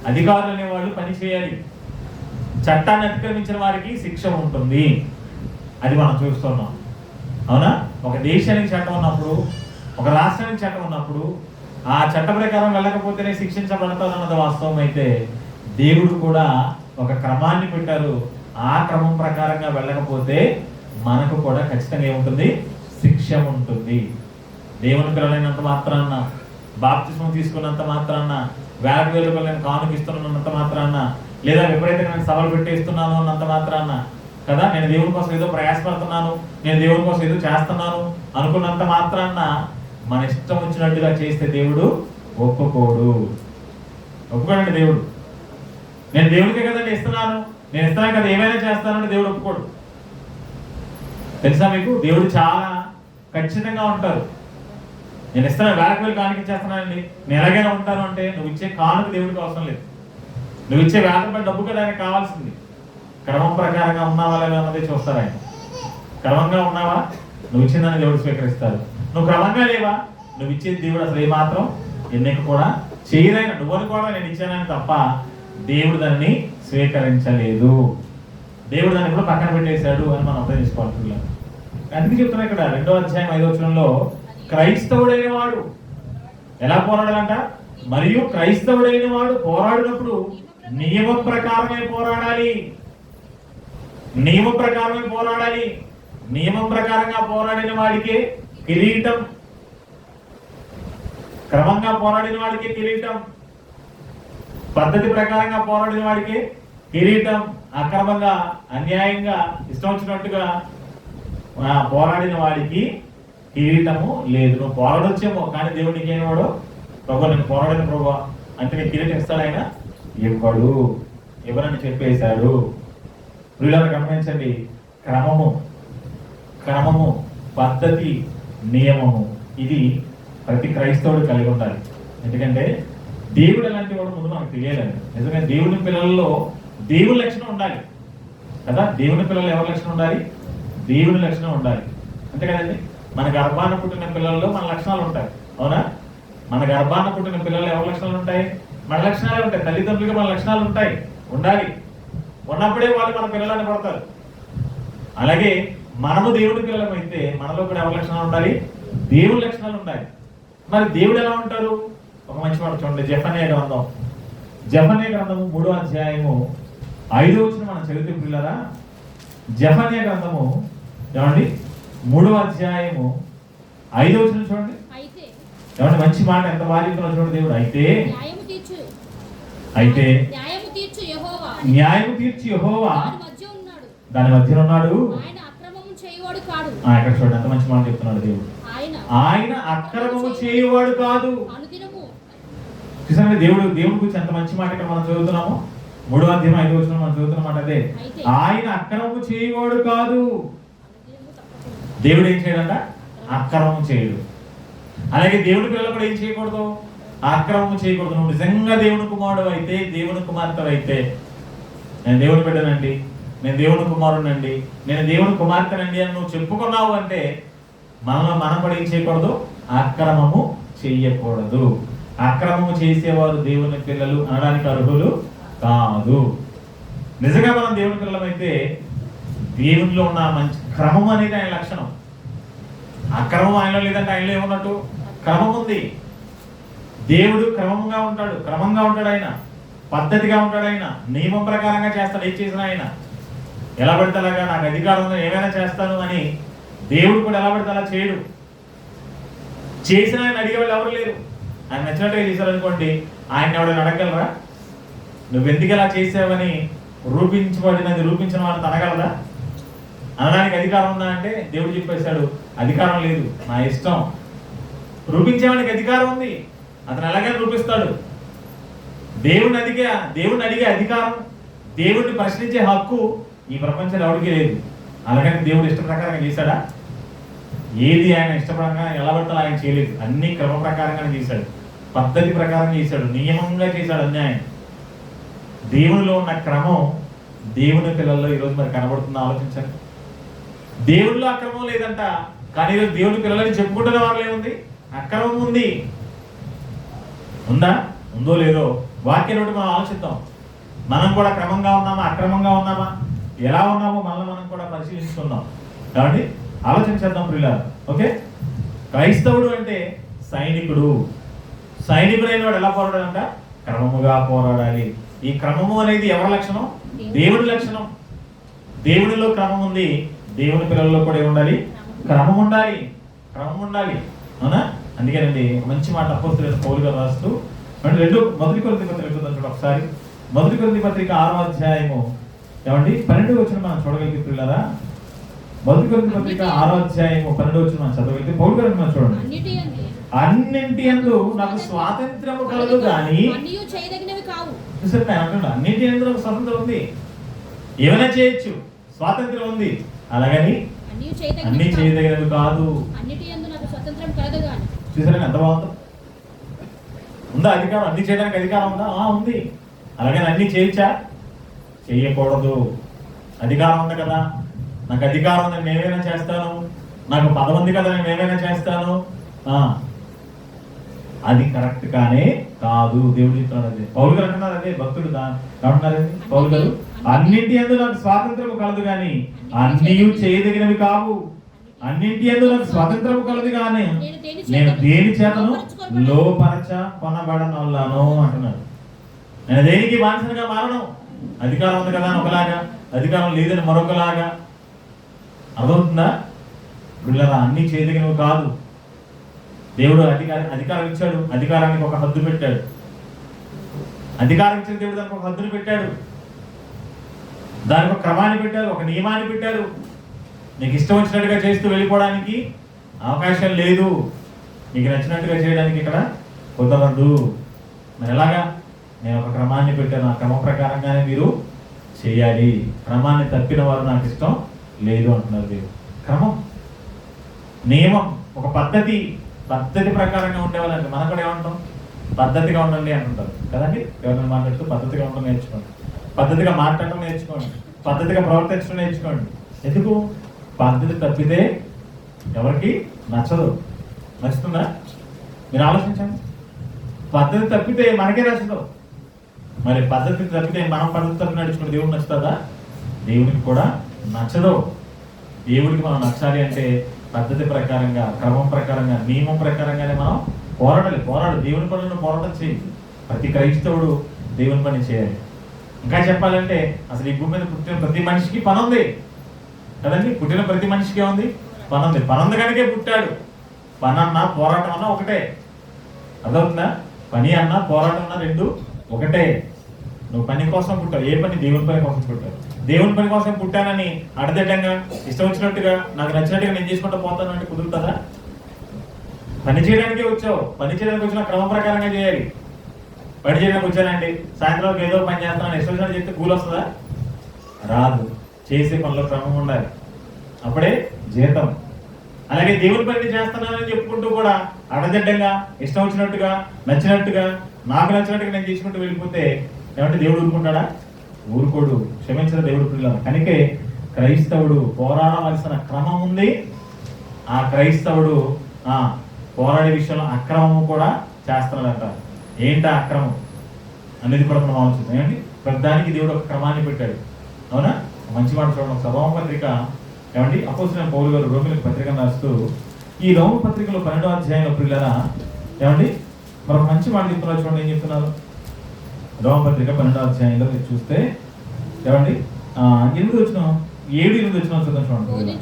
అధికారులు అనేవాళ్ళు పనిచేయాలి. చట్టాన్ని అతిక్రమించిన వారికి శిక్ష ఉంటుంది. అది మనం చూస్తున్నాం. అవునా? ఒక దేశానికి చట్టం ఉన్నప్పుడు, ఒక రాష్ట్రానికి చట్టం ఉన్నప్పుడు ఆ చట్ట ప్రకారం వెళ్ళకపోతేనే శిక్షించబడతారు అన్నది వాస్తవం అయితే, దేవుడు కూడా ఒక క్రమాన్ని పెట్టారు. ఆ క్రమం ప్రకారంగా వెళ్ళకపోతే మనకు కూడా ఖచ్చితంగా ఏముంటుంది? శిక్ష ఉంటుంది. దేవుని పిల్లలైనంత మాత్రాన బాప్తిస్మం తీసుకున్నంత మాత్రాన, వేలకు వేల రూపాయలు నేను కానుకిస్తున్నంత మాత్రాన, లేదా విపరీతంగా నేను సభలు పెట్టేస్తున్నాను అన్నంత మాత్రాన కదా, నేను దేవుని కోసం ఏదో ప్రయాసపడుతున్నాను, నేను దేవుని కోసం ఏదో చేస్తున్నాను అనుకున్నంత మాత్రాన మన ఇష్టం వచ్చినట్టుగా చేస్తే దేవుడు ఒప్పుకోడు. ఒప్పుకోడండి దేవుడు. నేను దేవుడికే కదండి ఇస్తున్నాను, నేను ఇస్తున్నాను కదా ఏమైనా చేస్తానంటే దేవుడు ఒప్పుకోడు. తెలుసా మీకు? దేవుడు చాలా ఖచ్చితంగా ఉంటారు. నేను ఇస్తాను, వేలకు వేలు కానుక ఇచ్చేస్తున్నానండి, నేను ఎలాగైనా ఉంటాను అంటే నువ్వు ఇచ్చే కానుక దేవుడికి అవసరం లేదు. నువ్వు ఇచ్చే వేలకు డబ్బు కదా ఆయనకు కావాల్సింది. క్రమం ప్రకారంగా ఉన్నావా లేదా అన్నది చూస్తారు ఆయన. క్రమంగా ఉన్నావా, నువ్వు ఇచ్చిందని దేవుడు స్వీకరిస్తారు. నువ్వు క్రమంగా లేవా, నువ్వు ఇచ్చేది దేవుడు అసలు ఏమాత్రం ఎన్నిక కూడా చేయదైనా, నువ్వని కూడా నేను ఇచ్చానని తప్ప దేవుడు దాన్ని స్వీకరించలేదు. దేవుడు దాన్ని కూడా పక్కన పెట్టేశాడు అని మనం అర్థం చేసుకోవాలి. అందుకే చెప్తున్నా ఇక్కడ 2వ అధ్యాయం 5వ వచనంలో, క్రైస్తవుడైన వాడు ఎలా పోరాడాలంట? మరియు క్రైస్తవుడైన వాడు పోరాడినప్పుడు నియమం ప్రకారమే పోరాడాలి. నియమం ప్రకారమే పోరాడాలి. నియమం ప్రకారంగా పోరాడిన వాడికే కిరీటం, క్రమంగా పోరాడిన వాడికే కిరీటం, పద్ధతి ప్రకారంగా పోరాడిన వాడికి కిరీటం, అక్రమంగా అన్యాయంగా ఇష్టం వచ్చినట్టుగా పోరాడిన వాడికి కిరీటము లేదు. నువ్వు పోరాడొచ్చేమో కానీ దేవుడికి ఏమవాడు? ప్రభు నేను పోరాడిన ప్రభు అంటే నేను కిరీటం ఇస్తాడు ఆయన? ఇవ్వడు. ఇవ్వనని చెప్పేశాడు. ప్రియులను గమనించండి, క్రమము, పద్ధతి, నియమము ఇది ప్రతి క్రైస్తవుడు కలిగి ఉండాలి. ఎందుకంటే దేవుడు ఎలాంటి వాడు ముందు మనకు తెలియాలండి. నిజంగా దేవుని పిల్లల్లో దేవుని లక్షణం ఉండాలి కదా. దేవుని పిల్లలు ఎవరి లక్షణం ఉండాలి? దేవుని లక్షణం ఉండాలి. అంతే కదండి. మన గర్భాన పుట్టిన పిల్లల్లో మన లక్షణాలు ఉంటాయి, అవునా? మన గర్భాన పుట్టిన పిల్లల్లో ఎవరి లక్షణాలు ఉంటాయి? మన లక్షణాలే ఉంటాయి. తల్లిదండ్రులుగా మన లక్షణాలు ఉంటాయి, ఉండాలి. ఉన్నప్పుడే వాళ్ళు మన పిల్లలని పడతారు. అలాగే మనము దేవుడి పిల్లలం అయితే మనలో కూడా ఎవరి లక్షణాలు ఉండాలి? దేవుడి లక్షణాలు ఉండాలి. మరి దేవుడు ఎలా ఉంటారు? ఒక మంచి మాట చూడండి. జెఫన్యా గ్రంథము 3వ అధ్యాయము 5వ వచనం మనం చదివితే పిల్లరా, జెఫన్యా గ్రంథము ఏమండి 3వ అధ్యాయము 5వ వచనం చూడండి. ఏమండి మంచి మాట ఎంత బాగా చెప్తున్నా చూడండి. దేవుడు అయితే న్యాయము తీర్చి యెహోవా దాని మధ్యన ఉన్నాడు. ఇక్కడ చూడండి ఎంత మంచి మాట చెప్తున్నాడు దేవుడు. ఆయన అక్రమము చేయువాడు కాదు. చూసారా దేవుడి గురించి ఎంత మంచి మాట ఇక్కడ మనం చదువుతున్నాము. 3వ అధ్యాయం 5వ వచనం మనం చదువుతున్నమాట అదే. ఆయన అక్రమము చేయువాడు కాదు. దేవుడు ఏం చేయడంట? అక్రమము చేయడు. అలాగే దేవుడి పిల్లలు కూడా ఏం చేయకూడదు? అక్రమము చేయకూడదు. నువ్వు నిజంగా దేవుని కుమారుడు అయితే, దేవుని కుమార్తె అయితే, నేను దేవుని బిడ్డనండి, నేను దేవుని కుమారుడినండి, నేను దేవుని కుమార్తెనండి అని నువ్వు చెప్పుకున్నావు అంటే మనం కూడా ఏం చేయకూడదు? అక్రమము చెయ్యకూడదు. అక్రమము చేసేవారు దేవుని పిల్లలు అనడానికి అర్హులు కాదు. నిజంగా మనం దేవుని పిల్లలమైతే దేవునిలో ఉన్న మంచి క్రమం అనేది ఆయన లక్షణం. అక్రమం ఆయనలో లేదంటే ఆయనలో ఏమున్నట్టు? క్రమం ఉంది. దేవుడు క్రమంగా ఉంటాడు, క్రమంగా ఉంటాడు. ఆయన పద్ధతిగా ఉంటాడు. ఆయన నియమం ప్రకారంగా చేస్తాడు. ఏం చేసిన ఆయన ఎలా పడితే అలాగా, నాకు అధికారం ఉందో ఏమైనా చేస్తాను అని దేవుడు కూడా ఎలా పడితే అలా చేయడు. చేసిన ఆయన అడిగేవాళ్ళు ఎవరు లేరు. ఆయన నచ్చినట్టుగా చేశారనుకోండి, ఆయన ఎవరైనా అడగలరా? నువ్వెందుకు ఎలా చేసావని రూపించిన వాళ్ళని అనగలరా? అనడానికి అధికారం ఉందా అంటే దేవుడు చెప్పేశాడు అధికారం లేదు, నా ఇష్టం. రూపించేవాడికి అధికారం ఉంది, అతను ఎలాగైనా రూపిస్తాడు. దేవుడిని అడిగే అధికారం, దేవుడిని ప్రశ్నించే హక్కు ఈ ప్రపంచంలో ఎవరికి లేదు. అలాగని దేవుడు ఇష్ట ప్రకారంగా చేశాడా? ఏది ఆయన ఇష్టపరంగా ఎలా పడతాడో ఆయన చేయలేదు. అన్ని క్రమ ప్రకారంగానే చేశాడు, పద్ధతి ప్రకారం చేశాడు, నియమంగా చేశాడు అన్ని. ఆయన దేవునిలో ఉన్న క్రమం దేవుని పిల్లల్లో ఈరోజు మరి కనబడుతుందో ఆలోచించండి. దేవుడిలో అక్రమం లేదంట, కానీ ఈరోజు దేవుని పిల్లలని చెప్పుకుంటున్న వాళ్ళు ఏముంది? అక్రమం ఉంది. ఉందా? ఉందో లేదో వాక్యం మనం ఆలోచిద్దాం. మనం కూడా క్రమంగా ఉన్నామా, అక్రమంగా ఉన్నామా, ఎలా ఉన్నామో మనం కూడా పరిశీలించుకుందాం. కాబట్టి ఆలోచించేద్దాం ప్రియులారా. ఓకే, క్రైస్తవుడు అంటే సైనికుడైన వాడు ఎలా పోరాడాలంట? క్రమముగా పోరాడాలి. ఈ క్రమము అనేది ఎవరి లక్షణం? దేవుడి లక్షణం. దేవుడిలో క్రమం ఉంది, దేవుని పిల్లల్లో కూడా ఏముండాలి? క్రమం ఉండాలి. అవునా? అందుకేనండి మంచి మాట అపోస్తలుడైన పౌలు గారు రాస్తూ మొదటి కొరింథీ పత్రిక చూడండి ఒకసారి. మొదటి కొరింథీ పత్రిక 6వ అధ్యాయము 12వ వచనం మనం చూడగలిగే పిల్లరా. మొదటి కొరింథీ పత్రిక 6వ అధ్యాయము 12వ వచనం మనం చదవగలిగితే పౌలు గారు మనం చూడండి. అన్నింటి యందు నాకు స్వాతంత్రము కలదు కానీ చూసారు నేను అంటున్నా, అన్నింటి యందు నాకు స్వాతంత్రం ఉంది, ఏమైనా చేయొచ్చు, స్వాతంత్రం ఉంది, అలాగని అన్ని చేయదగినవి కాదు. చూసారా ఎంత బాగుందో, ఉందా అధికారం? అన్ని చేయడానికి అధికారం ఉందా? ఉంది. అలాగని అన్ని చేయొచ్చా? చేయకూడదు. అధికారం ఉంది కదా, నాకు అధికారం ఉంది, నేను ఏమైనా చేస్తాను, నాకు పదం ఉంది కదా, నేను ఏమైనా చేస్తాను, అది కరెక్ట్ కానే కాదు. దేవుడు చెప్తున్నాడు అదే, పౌలు గారు అంటున్నారు అదే, భక్తుడు అంటున్నారండి పౌలు గారు. అన్నింటి యందు నాకు స్వాతంత్రము కలదు కానీ అన్నీ చేయదగినవి కావు. అన్నింటి యందు నాకు స్వాతంత్రము కలదు కానీ నేను దేని చేతను లోపరచ కొనబడనొల్లను అంటున్నాడు. నేను దేనికి బానిసగా మారను. అధికారం ఉంది కదా అని ఒకలాగా, అధికారం లేదని మరొకలాగా. అర్థమవుతుందా? పిల్లరా, అన్ని చేయదగినవి కాదు. దేవుడు అధికారం ఇచ్చాడు, అధికారానికి ఒక హద్దు పెట్టాడు. అధికారం ఇచ్చిన దేవుడు దానికి ఒక హద్దును పెట్టాడు, దానికి ఒక క్రమాన్ని పెట్టారు, ఒక నియమాన్ని పెట్టారు. నీకు ఇష్టం వచ్చినట్టుగా చేస్తూ వెళ్ళిపోవడానికి అవకాశం లేదు, నీకు నచ్చినట్టుగా చేయడానికి ఇక్కడ కుదరదు. మరి ఎలాగా? నేను ఒక క్రమాన్ని పెట్టాను, ఆ క్రమం ప్రకారంగానే మీరు చేయాలి. క్రమాన్ని తప్పిన వారు నాకు ఇష్టం లేదు అంటున్నారు దేవుడు. క్రమం, నియమం, ఒక పద్ధతి ప్రకారంగా ఉండేవాళ్ళంటే మనం కూడా ఏమంటాం? పద్ధతిగా ఉండండి అంటుంటారు కదండి. ఎవరైనా మాట్లాడుతూ పద్ధతిగా ఉండడం నేర్చుకోండి, పద్ధతిగా మాట్లాడటం నేర్చుకోండి, పద్ధతిగా ప్రవర్తించడం నేర్చుకోండి. ఎందుకు? పద్ధతి తప్పితే ఎవరికి నచ్చదు. నచ్చుతుందా? మీరు ఆలోచించండి. పద్ధతి తప్పితే మనకే నచ్చదు. మరి పద్ధతి తప్పితే మనం పద్ధతి తప్పి నడుచుకుంటే దేవుడు నచ్చుతుందా? దేవుడికి కూడా నచ్చదు. దేవుడికి మనం నచ్చాలి అంటే పద్ధతి ప్రకారంగా, క్రమం ప్రకారంగా, నియమం ప్రకారంగానే మనం పోరాడాలి. దేవుని పనులను పోరాటం చేయాలి. ప్రతి క్రైస్తవుడు దేవుని పని చేయాలి. ఇంకా చెప్పాలంటే అసలు ఈ భూమి మీద పుట్టిన ప్రతి మనిషికి పని ఉంది కదండి. పుట్టిన ప్రతి మనిషికి ఉంది పని ఉంది. పని ఉంది కనుకే పుట్టాడు. పని అన్నా పోరాటం అన్నా ఒకటే. అర్థమవుతుందా? పని అన్నా పోరాటం అన్నా రెండు ఒకటే. నువ్వు పని కోసం పుట్టావు. ఏ పని? దేవుని పని కోసం పుట్టావు. దేవుని పని కోసం పుట్టానని అడదడ్డంగా ఇష్టం వచ్చినట్టుగా నాకు నచ్చినట్టుగా నేను చేసుకుంటూ పోతాను అంటే కుదురుతుందా? పని చేయడానికే వచ్చావు. పని చేయడానికి వచ్చిన క్రమం ప్రకారంగా చేయాలి. పని చేయడానికి వచ్చానండి, సాయంత్రం ఏదో పని చేస్తానని ఇష్టం వచ్చినట్టు చెప్తే కూలి వస్తుందా? రాదు. చేసే పనిలో క్రమం ఉండాలి, అప్పుడే జీతం. అలాగే దేవుని పని చేస్తున్నానని చెప్పుకుంటూ కూడా అడదడ్డంగా ఇష్టం వచ్చినట్టుగా నచ్చినట్టుగా నాకు నచ్చినట్టుగా నేను చేసుకుంటూ వెళ్ళిపోతే ఏమంటే దేవుడు ఊరుకుంటాడా? ఊరుకోడు. క్షమించిన దేవుడు పిల్లలు. కనుకే క్రైస్తవుడు పోరాడవలసిన క్రమం ఉంది. ఆ క్రైస్తవుడు పోరాడే విషయంలో అక్రమము కూడా చేస్తున్నాడంట. ఏంటా అక్రమం అనేది కూడా మనం ఆలోచిస్తాం. ఏమండి? ప్రతిదానికి దేవుడు ఒక క్రమాన్ని పెట్టాడు. అవునా? మంచి మాట చూడండి. రోమ పత్రిక ఏమండి అపోస్తలుడైన పౌలు గారు రోమిలకు పత్రిక రాస్తూ ఈ రోమ పత్రికలో 12వ అధ్యాయంలో పిల్లరా ఏమండి మరొక మంచి మాట చెప్తున్నారు. చూడండి ఏం చెప్తున్నారు. రోమ పత్రిక 12వ అధ్యాయంలో మీరు చూస్తే ఏమండి 7 వచ్చిన చూద్దాం చూడండి.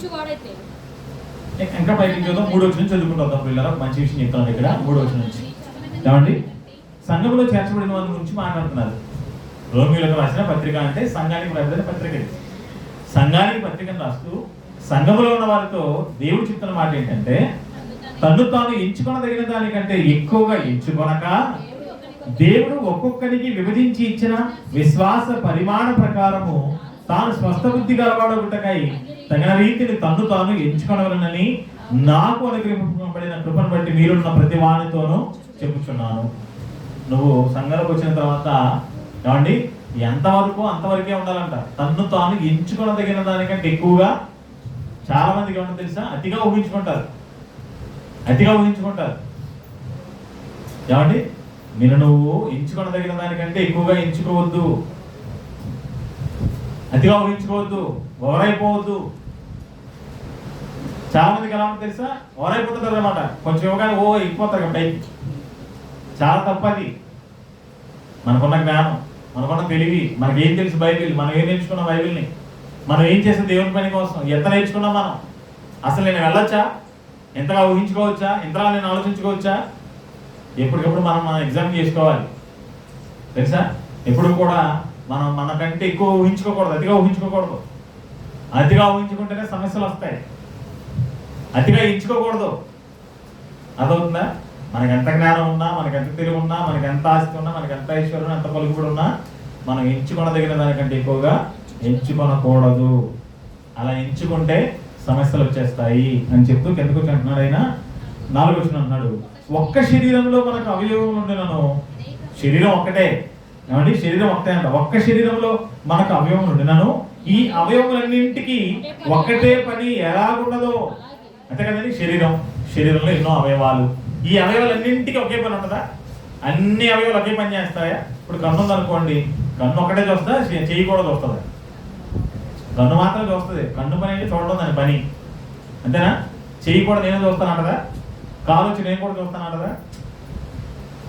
ఇంకా పైకి చూద్దాం. 3వ వచనం చదువుకుంటూ వద్దాం పిల్లరా. మంచి విషయం చెప్తున్నాను ఇక్కడ. 3వ వచనం నుంచి ఏమండి సంఘంలో చేర్చబడిన వారి గురించి మాట్లాడుతున్నారు. రోమిలకు రాసిన పత్రిక అంటే సంఘానికి రాసిన పత్రిక. సంఘానికి పత్రికను రాస్తూ సంఘంలో ఉన్న వారితో దేవుడు చెప్తున్న మాట ఏంటంటే తను తాను ఎంచుకొనదగిన దానికంటే ఎక్కువగా ఎంచుకొనక దేవుడు ఒక్కొక్కరికి విభజించి ఇచ్చిన విశ్వాస పరిమాణ ప్రకారము తాను స్వస్థ బుద్ధి గలవాడొకటకై తగిన రీతిని తన్ను తాను ఎంచుకొనవలనని నాకు అనుగ్రహింపబడిన కృపను బట్టి మీరున్న ప్రతి వానితోనూ చెప్పుచున్నాను. నువ్వు సంఘాలకు వచ్చిన తర్వాత ఏమండి ఎంతవరకు అంతవరకే ఉండాలంట. తన్ను తాను ఎంచుకొనదగిన దానికంటే ఎక్కువగా. చాలా మందికి ఏమన్నా తెలుసా? అతిగా ఊహించుకుంటారు. ఏమండి నువ్వు ఎంచుకొనదగిన దానికంటే ఎక్కువగా ఎంచుకోవద్దు, అతిగా ఊహించుకోవద్దు, ఓవరైపోవద్దు. చాలా మందికి ఎలా ఉంటుందో తెలుసా? ఓవరైపోతుంటారు అనమాట. కొంచెం ఇవ్వగానే అయిపోతారు కాబట్టి చాలా తప్పది. మనకున్న జ్ఞానం, మనకున్న తెలివి, మనకేం తెలుసు బైబిల్, మనం ఏం నేర్చుకున్నాం బైబిల్ని, మనం ఏం చేస్తాం దేవుని పని కోసం, ఎంత నేర్చుకున్నాం మనం, అసలు నేను వెళ్ళొచ్చా, ఎంతగా ఊహించుకోవచ్చా? ఎంతగా నేను ఆలోచించుకోవచ్చా? ఎప్పటికప్పుడు మనం ఎగ్జామ్ చేసుకోవాలి తెలుసా. ఎప్పుడు కూడా మనం మనకంటే ఎక్కువ ఊహించుకోకూడదు, అతిగా ఊహించుకోకూడదు. అతిగా ఊహించుకుంటేనే సమస్యలు వస్తాయి. అతిగా ఎంచుకోకూడదు. అదవుతుందా? మనకి ఎంత జ్ఞానం ఉన్నా, మనకి ఎంత తెలివి ఉన్నా, మనకి ఎంత ఆస్తి ఉన్నా, మనకి ఎంత ఐశ్వర్యం, ఎంత పలుకుబడి ఉన్నా మనం ఎంచుకొనదగిన దానికంటే ఎక్కువగా ఎంచుకొనకూడదు. అలా ఎంచుకుంటే సమస్యలు వచ్చేస్తాయి అని చెప్తూ కిందకు వచ్చి అంటున్నాడు ఆయన. 4వ వచనం అంటున్నాడు, ఒక్క శరీరంలో మనకు అవయవం ఉండినను. శరీరం ఒక్కటే ఏమండి, శరీరం ఒక్కటే అంట. ఒక్క శరీరంలో మనకు అవయవం ఉండినను ఈ అవయవములన్నింటికి ఒక్కటే పని ఎలాగుండదో. అంతే కదండి, శరీరంలో ఎన్నో అవయవాలు. ఈ అవయవాలన్నింటికి ఒకే పని ఉంటుందా? అన్ని అవయవాలు ఒకే పని చేస్తాయా? ఇప్పుడు కన్ను ఉందనుకోండి, కన్ను ఒకటే చూస్తుందా? చెయ్యి కూడా చూస్తుందా? కన్ను మాత్రం చూస్తుంది. కన్ను పని అయితే చూడడం దాని పని, అంతేనా? చెయ్యి కూడా నేను చూస్తాను అంటదా? కాలు వచ్చి నేను కూడా చూస్తాను అంటదా?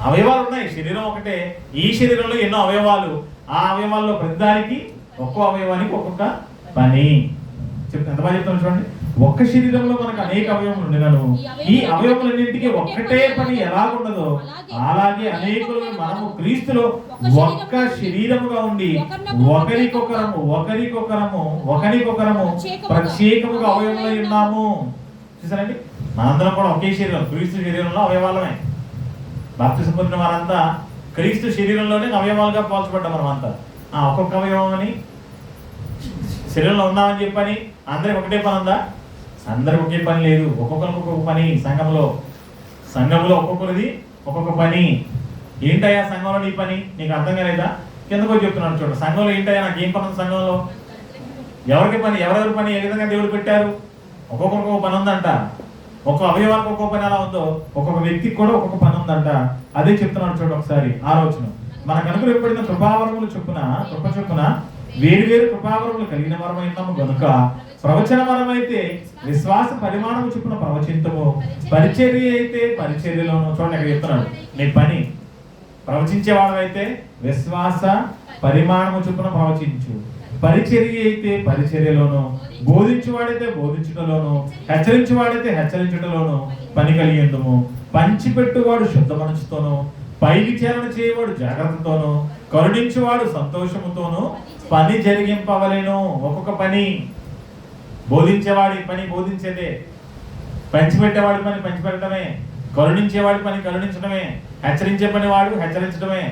అవయవాలు ఉన్నాయి, శరీరం ఒకటే. ఈ శరీరంలో ఎన్నో అవయవాలు. ఆ అవయవాల్లో ప్రతిదానికి ఒక్కో అవయవానికి ఒక్కొక్క పని చెప్తాను. ఎంత బాగా చెప్తాను చూడండి. ఒక్క శరీరంలో మనకు అనేక అవయవములు ఉండినను ఈ అవయవములన్నింటికి ఒక్కటే పని ఎలాగుండదో అలాగే అనేకులు మనము క్రీస్తులో ఒక్క శరీరముగా ఉండి ఒకరికొకరము ప్రత్యేకముగా అవయవములై ఉన్నాము. చూసారండి, మనందరం కూడా ఒకే శరీరం, క్రీస్తు శరీరంలో అవయవాలమే. బాప్తిసం పొందిన వారంతా క్రీస్తు శరీరంలోనే అవయవాలుగా పోల్చబడ్డాం. మనం అంతా ఒక్కొక్క అవయవం అని శరీరంలో ఉన్నామని చెప్పని అందరికి ఒకటే పని ఉందా? అందరికి ఒకే పని లేదు. ఒక్కొక్కరికి ఒక్కొక్క పని. సంఘంలో ఒక్కొక్కరిది ఒక్కొక్క పని. ఏంటయ్యా సంఘంలో నీ పని? నీకు అర్థం కాలేదా? కిందకు చెప్తున్నాడు చూడండి. సంఘంలో ఏంటయ్యా, నాకు ఏం పని ఉంది సంఘంలో? ఎవరికి పని? ఎవరెవరి పని ఏ విధంగా దేవుడు పెట్టారు? ఒక్కొక్కరికి ఒక్కొక్క పని ఉందంట. ఒక్కొక్క అవయవానికి ఒక్కొక్క పని ఎలా ఉందో ఒక్కొక్క వ్యక్తికి కూడా ఒక్కొక్క పని ఉందంట. అదే చెప్తున్నాడు చూడండి ఒకసారి. ఆలోచన మనకు అనుగ్రహింపబడిన కృపావరములు చొప్పున వేరు కృపావరములు కలిగిన వరమైనాము గనుక ప్రవచన వరమైతే విశ్వాస పరిమాణము చొప్పున ప్రవచింతము, పరిచర్య అయితే పరిచర్యలోను. చూడండి అక్కడ చెప్తున్నాడు నీ పని. ప్రవచించేవాడమైతే విశ్వాస పరిమాణము చొప్పున ప్రవచించు, పరిచర్య అయితే పరిచర్యలోను, బోధించువాడైతే బోధించుటలోను, హెచ్చరించువాడైతే హెచ్చరించుటలోను పని కలిగి ఉండుము. పంచిపెట్టువాడు శుద్ధ మనసుతోను, పై విచారణ చేయవాడు జాగ్రత్తతోను, కరుణించువాడు సంతోషముతోను పని జరిగింపవలేను. ఒక్కొక్క పని. బోధించేవాడి పని బోధించేదే, పంచిపెట్టేవాడి పని పంచిపెట్టడమే, కరుణించేవాడి పని కరుణించడమే, హెచ్చరించే పని వాడు హెచ్చరించడమే.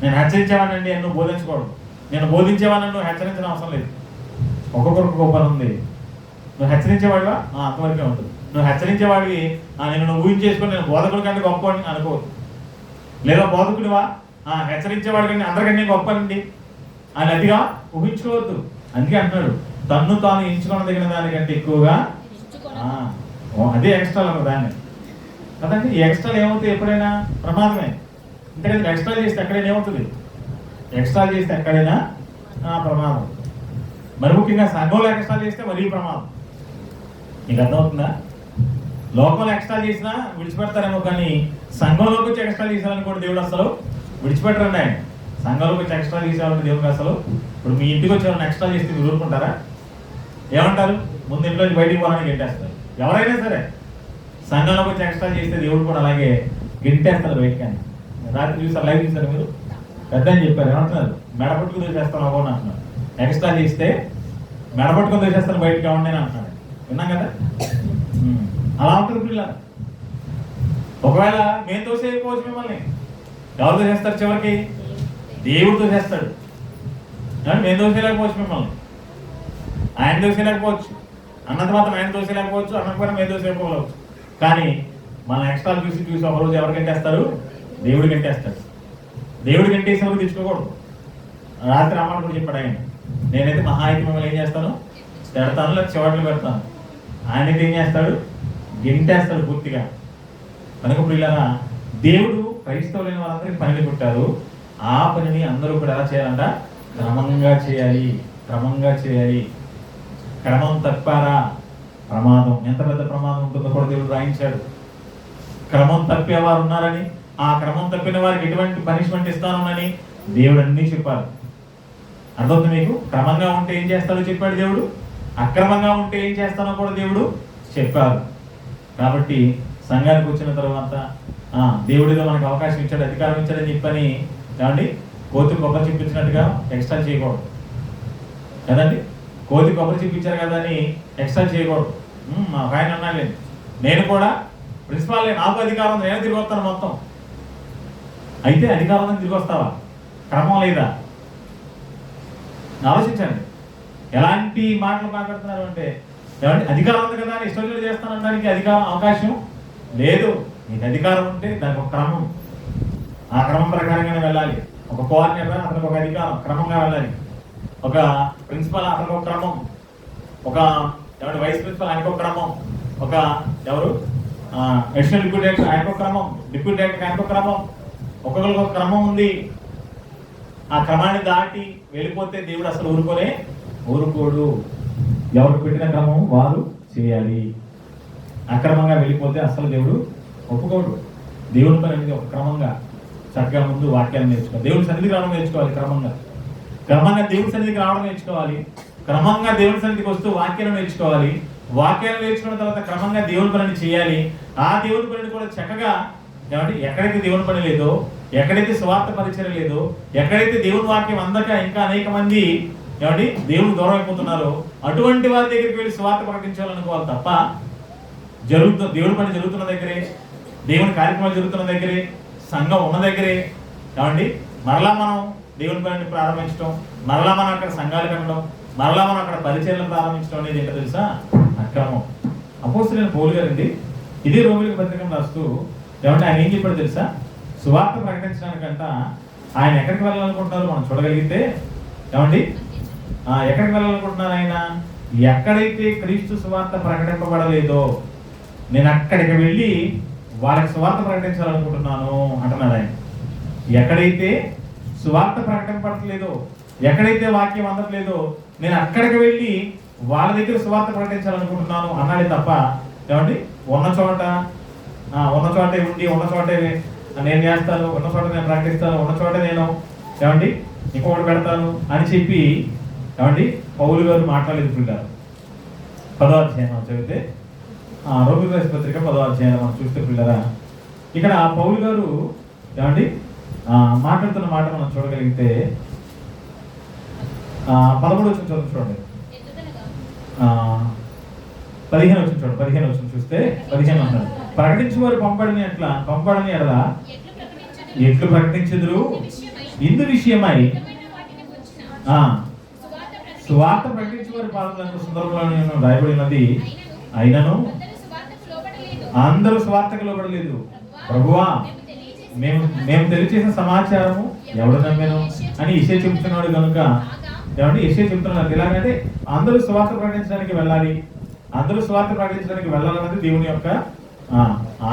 నేను హెచ్చరించేవాడినండి, నువ్వు బోధించకూడదు. నేను బోధించేవాడిని, నువ్వు హెచ్చరించడం అవసరం లేదు. ఒక్కొక్కరికి ఒక్కొక్క పని ఉంది. నువ్వు హెచ్చరించేవాడివా? అంతవరకే ఉంటుంది. నువ్వు హెచ్చరించేవాడివి నువ్వు ఊహించేసుకొని నేను బోధకుడి కంటే గొప్ప అని అనుకోవద్దు. లేదా బోధకుడివా? హెచ్చరించేవాడి కంటే అందరికంటే గొప్పనండి అని అదిగా ఊహించుకోవద్దు. అందుకే అంటున్నాడు, తన్ను తాను ఎంచుకోదగిన దానికంటే ఎక్కువగా అదే ఎక్స్ట్రా దాన్ని కదండి. ఈ ఎక్స్ట్రాలు ఏమవుతాయి? ఎప్పుడైనా ప్రమాదమే. అంతేకాదు ఎక్స్ట్రా చేస్తే ఎక్కడైనా ఏమవుతుంది? ఎక్స్ట్రా చేస్తే ఎక్కడైనా ప్రమాదం. మరి ముఖ్యంగా సంఘంలో ఎక్స్ట్రా చేస్తే మరీ ప్రమాదం. నీకు అర్థమవుతుందా? లోకంలో ఎక్స్ట్రా చేసినా విడిచిపెడతారేమో, కానీ సంఘంలోకి వచ్చి ఎక్స్ట్రా చేశారని కూడా దేవుడు అసలు విడిచిపెట్టరండి. ఆయన సంఘంలోకి వచ్చి ఎక్స్ట్రా చేసేవాళ్ళని దేవుడికి అసలు. ఇప్పుడు మీ ఇంటికి వచ్చి ఎవరైనా ఎక్స్ట్రా చేస్తే మీరు ఊరుకుంటారా? ఏమంటారు? ముందు ఇంట్లో బయటికి పోవాలని గెంటేస్తారు. ఎవరైనా సరే సంఘంలోకి వచ్చి ఎక్స్ట్రా చేస్తే దేవుడు కూడా అలాగే గెంటేస్తారు బయటికి. రాత్రి చూసారు, లైవ్ చూసారు మీరు? పెద్ద అని చెప్పారు. ఏమంటున్నారు? మెడపట్టుకుని దూసేస్తాను అవ్వని అంటున్నారు. ఎక్స్ట్రా చేస్తే మెడపట్టుకుని దూసేస్తాను బయటకు అవ్వండి అని అంటున్నాడు. విన్నాం కదా? అలా ఉంటుంది పిల్లలు. ఒకవేళ మేము దోసేయకపోవచ్చు, మిమ్మల్ని ఎవరు దోసేస్తారు? చివరికి దేవుడు దోసేస్తాడు. మేము దోసేయలేకపోవచ్చు, మిమ్మల్ని ఆయన దోసేయలేకపోవచ్చు. అన్నంత మాత్రం ఆయన దోసేయలేకపోవచ్చు, అన్నకపోయినా మేము దోసేయకపోవచ్చు. కానీ మన ఎక్స్ట్రా చూసి ఒకరోజు ఎవరు గంటేస్తారు? దేవుడు గంటేస్తాడు. దేవుడు గంటేసినప్పుడు తెచ్చుకోకూడదు. రాత్రి అమ్మాడు కూడా చెప్పాడు ఆయన, నేనైతే మహా అయితే మిమ్మల్ని ఏం చేస్తాను? తిడతాను, లేదా చివట్లు పెడతాను. ఆయనైతే ఏం చేస్తాడు? గెంటేస్తాడు పూర్తిగా. కనుక పిల్లరా, దేవుడు క్రైస్తవులైన వాళ్ళందరికీ పనిని పుట్టారు. ఆ పనిని అందరూ కూడా ఎలా చేయాలంట? క్రమంగా చేయాలి. క్రమం తప్పారా ప్రమాదం. ఎంత పెద్ద ప్రమాదం ఉంటుందో కూడా దేవుడు రాయించాడు. క్రమం తప్పేవారు ఉన్నారని, ఆ క్రమం తప్పిన వారికి ఎటువంటి పనిష్మెంట్ ఇస్తానని దేవుడు అన్నీ చెప్పారు. అర్థమవుతుంది మీకు? క్రమంగా ఉంటే ఏం చేస్తాడో చెప్పాడు దేవుడు, అక్రమంగా ఉంటే ఏం చేస్తానో కూడా దేవుడు చెప్పారు. కాబట్టి సంఘానికి వచ్చిన తర్వాత దేవుడిలో మనకు అవకాశం ఇచ్చాడు, అధికారం ఇచ్చాడని చెప్పని ఏమండి కోతి కొబ్బరి చూపించినట్టుగా ఎక్స్ట్రా చేయకూడదు కదండి. కోతి కొబ్బరి చూపించారు కదా అని ఎక్స్ట్రా చేయకూడదు. మా ఆయన అన్నాలే, నేను కూడా ప్రిన్సిపాల్, నాకు అధికారం ఉంది, నేను తిరిగి వస్తాను మొత్తం. అయితే అధికారం తిరిగి వస్తావా? క్రమం లేదా? ఆలోచించండి. ఎలాంటి మాటలు మాట్లాడుతున్నారు అంటే, ఏమంటే అధికారం ఉంది కదా అని ఇష్టం చేస్తానడానికి అధికారం అవకాశం లేదు. నీకు అధికారం ఉంటే దానికి ఒక క్రమం, ఆ క్రమం ప్రకారంగానే వెళ్ళాలి. ఒక కోఆర్డినేటర్ అతనికి ఒక అధికారం, క్రమంగా వెళ్ళాలి. ఒక ప్రిన్సిపల్ అతనికి ఒక క్రమం, ఒక వైస్ ప్రిన్సిపల్ ఆయనకు ఒక క్రమం, ఒక అడిషనల్ డిప్యూటీ డైరెక్టర్ ఆయనకు ఒక క్రమం, డిప్యూటీ డైరెక్టర్ ఆయనకు ఒక క్రమం, ఒక్కొక్కరికి ఒక క్రమం ఉంది. ఆ క్రమాన్ని దాటి వెళ్ళిపోతే దేవుడు అసలు ఊరుకోడు. ఎవరు పెట్టిన క్రమం వారు చేయాలి. అక్రమంగా వెళ్ళిపోతే అసలు దేవుడు ఒప్పుకోడు. దేవుని పని అనేది ఒక క్రమంగా చక్కగా ముందు వాక్యాలు నేర్చుకోవాలి. దేవుడి సన్నిధికి రావడం నేర్చుకోవాలి. క్రమంగా దేవుడి సన్నిధికి రావడం నేర్చుకోవాలి. క్రమంగా దేవుడి సన్నిధికి వస్తూ వాక్యాలు నేర్చుకోవాలి. వాక్యాలు నేర్చుకున్న తర్వాత క్రమంగా దేవుని పనిని చేయాలి. ఆ దేవుని పనిని కూడా చక్కగా ఏమంటే ఎక్కడైతే దేవుని పని లేదో, ఎక్కడైతే స్వార్థ పరిచయం లేదో, ఎక్కడైతే దేవుని వాక్యం అందక ఇంకా అనేక మంది ఏమంటే దేవుడు దూరం అయిపోతున్నారో అటువంటి వారి దగ్గరికి వెళ్ళి స్వార్థ ప్రకటించాలనుకోవాలి తప్ప, దేవుని పని జరుగుతున్న దగ్గరే, దేవుని కార్యక్రమాలు జరుగుతున్న దగ్గరే, సంఘం ఉన్న దగ్గరే ఏమండి మరలా మనం దేవుని పనిని ప్రారంభించడం, మరలా మనం అక్కడ సంఘాలు కట్టడం, మరలా మనం అక్కడ పరిచయాలను ప్రారంభించడం అనేది ఏంటో తెలుసా? అక్రమం. అపోస్తలుడైన పౌలు గారండి ఇదే రోమిలకు పత్రిక రాస్తూ ఏమంటే ఆయన ఏం చెప్పాడు తెలుసా? సువార్త ప్రకటించడానికంట ఆయన ఎక్కడికి వెళ్ళాలనుకుంటున్నారు మనం చూడగలిగితే, ఏమండి ఎక్కడికి వెళ్ళాలనుకుంటున్నారు ఆయన? ఎక్కడైతే క్రీస్తు సువార్త ప్రకటింపబడలేదో నేను అక్కడికి వెళ్ళి వాళ్ళకి సువార్త ప్రకటించాలనుకుంటున్నాను అంటున్నాడు ఆయన. ఎక్కడైతే సువార్త ప్రకటింపబడలేదో, ఎక్కడైతే వాక్యం అందట్లేదో నేను అక్కడికి వెళ్ళి వాళ్ళ దగ్గర సువార్త ప్రకటించాలనుకుంటున్నాను అన్నాడే తప్ప, ఏమండి ఉన్న చోటే ఉండి ఉన్న చోటే నేను చేస్తాను, ఉన్న చోట నేను ప్రకటిస్తాను, ఉన్న చోట నేను ఏమండి ఇంకొకటి పెడతాను అని చెప్పి ఏమండి పౌలు గారు మాట్లాడలేదు పిల్లలు. 10వ అధ్యాయం చదివితే రోమిలకు రాసిన పత్రిక 10వ అధ్యాయం మనం చూస్తే పిల్లరా, ఇక్కడ పౌలు గారు ఏమండి మాట్లాడుతున్న మాట మనం చూడగలిగితే 13వ వచనం చూడండి, 15వ వచనం చూడండి. 15వ వచనం చూస్తే 15 అన్నారు, ప్రకటించేవారు పంపడని ఎడల ఎట్లు ప్రకటించెదరు? ఇందు విషయమై సువార్త ప్రకటించేవారి పాలన సందర్భంలో రాయబడినది. అయినను అందరూ సువార్తకు లోబడలేదు. ప్రభువా మేము తెలియచేసిన సమాచారము ఎవడు నమ్మెను అని యెషయా చెబుతున్నాడు కనుక, ఏమంటే యెషయా చెబుతున్నారు ఎలాగంటే అందరూ సువార్త ప్రకటించడానికి వెళ్ళాలి, అందరూ సువార్త ప్రకటించడానికి వెళ్ళాలన్నది దేవుని యొక్క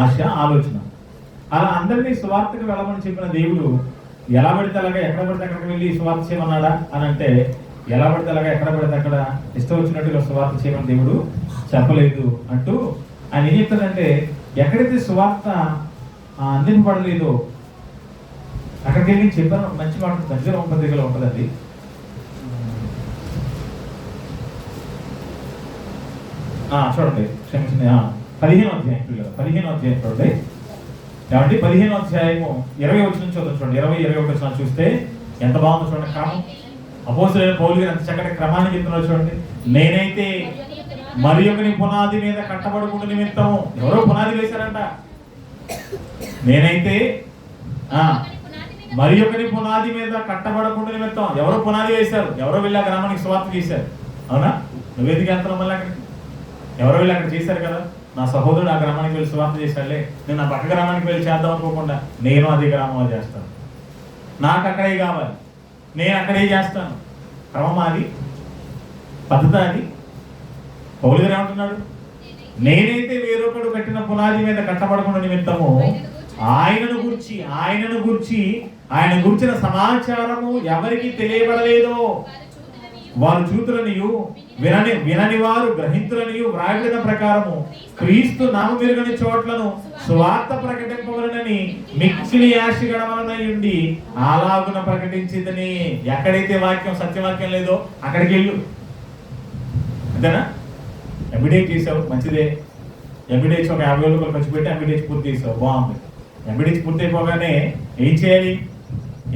ఆశ, ఆలోచన. అలా అందరినీ సువార్తకు వెళ్ళమని చెప్పిన దేవుడు ఎలా పడితే అలాగా ఎక్కడ పడితే అక్కడికి వెళ్ళి సువార్త చేయమన్నాడా అని అంటే, ఎలా పడితే అలాగా ఎక్కడ పడితే అక్కడ ఇష్టం వచ్చినట్టుగా సువార్త చేయమని దేవుడు చెప్పలేదు అంటూ ఆయన ఏం చెప్తాడంటే, ఎక్కడైతే సువార్త అందింపబడలేదో అక్కడికి వెళ్ళి చెప్పాను. మంచి మాట దగ్గర పత్రికలో ఉంటుందండి. చూడండి, క్షమించండి, 15వ అధ్యాయం చూడండి. కాబట్టి 15వ అధ్యాయము 20 వచనం చూడండి. 20-21 వచనం చూస్తే ఎంత బాగుందో చూడండి. క్రమం అపోస్తలుడైన పౌలు గారు ఎంత చక్కటి క్రమాన్ని చెప్తున్నారు చూడండి. నేనైతే మరి ఒకని పునాది మీద కట్టబడకుండా నిమిత్తం, ఎవరో పునాది వేశారంట. నేనైతే మరి ఒకని పునాది మీద కట్టబడకుండా నిమిత్తం, ఎవరో పునాది వేశారు, ఎవరో వెళ్ళి ఆ గ్రామానికి స్వార్థ చేశారు. అవునా? నువ్వేదికి వెళ్తున్నావు మళ్ళీ అక్కడికి? ఎవరో వెళ్ళి అక్కడ చేశారు కదా. నా సహోదరుడు ఆ గ్రామానికి వెళ్ళి స్వార్థ చేశాడులే, నేను నా పక్క గ్రామానికి వెళ్ళి చేద్దాం అనుకోకుండా నేను అదే గ్రామంలో చేస్తాను, నాకు అక్కడే కావాలి, నేను అక్కడే చేస్తాను. క్రమం అది, పద్ధతి అది. పౌలు గారు ఏమంటున్నాడు? నేనైతే వేరొకడు కట్టిన పునాది మీద కట్టబడకుండా నిమిత్తము ఆయనను గురించి ఆయన గురించిన సమాచారము ఎవరికి తెలియబడలేదో వారు చూతులనియు వినని వారు గ్రహింతులనియు వ్రాయబడిన ప్రకారము క్రీస్తు నామమెరుగని చోట్లను స్వార్థ ప్రకటింపవలనని మిక్కిలి ఆశగడవలనయుండి అలాగున ప్రకటించిందని. ఎక్కడైతే వాక్యం సత్యవాక్యం లేదో అక్కడికి వెళ్ళు, అంతేనా? ఎవిడేట్ చేసావు మంచిదే, ఎంబీడీహెచ్ ఒక 50,000 రూపాయలు ఖర్చు పెట్టి ఎంబీడీహెచ్ పూర్తి చేసావు, బాగుంది. ఎంబీడీహెచ్ పూర్తి అయిపోగానే ఏం చేయాలి?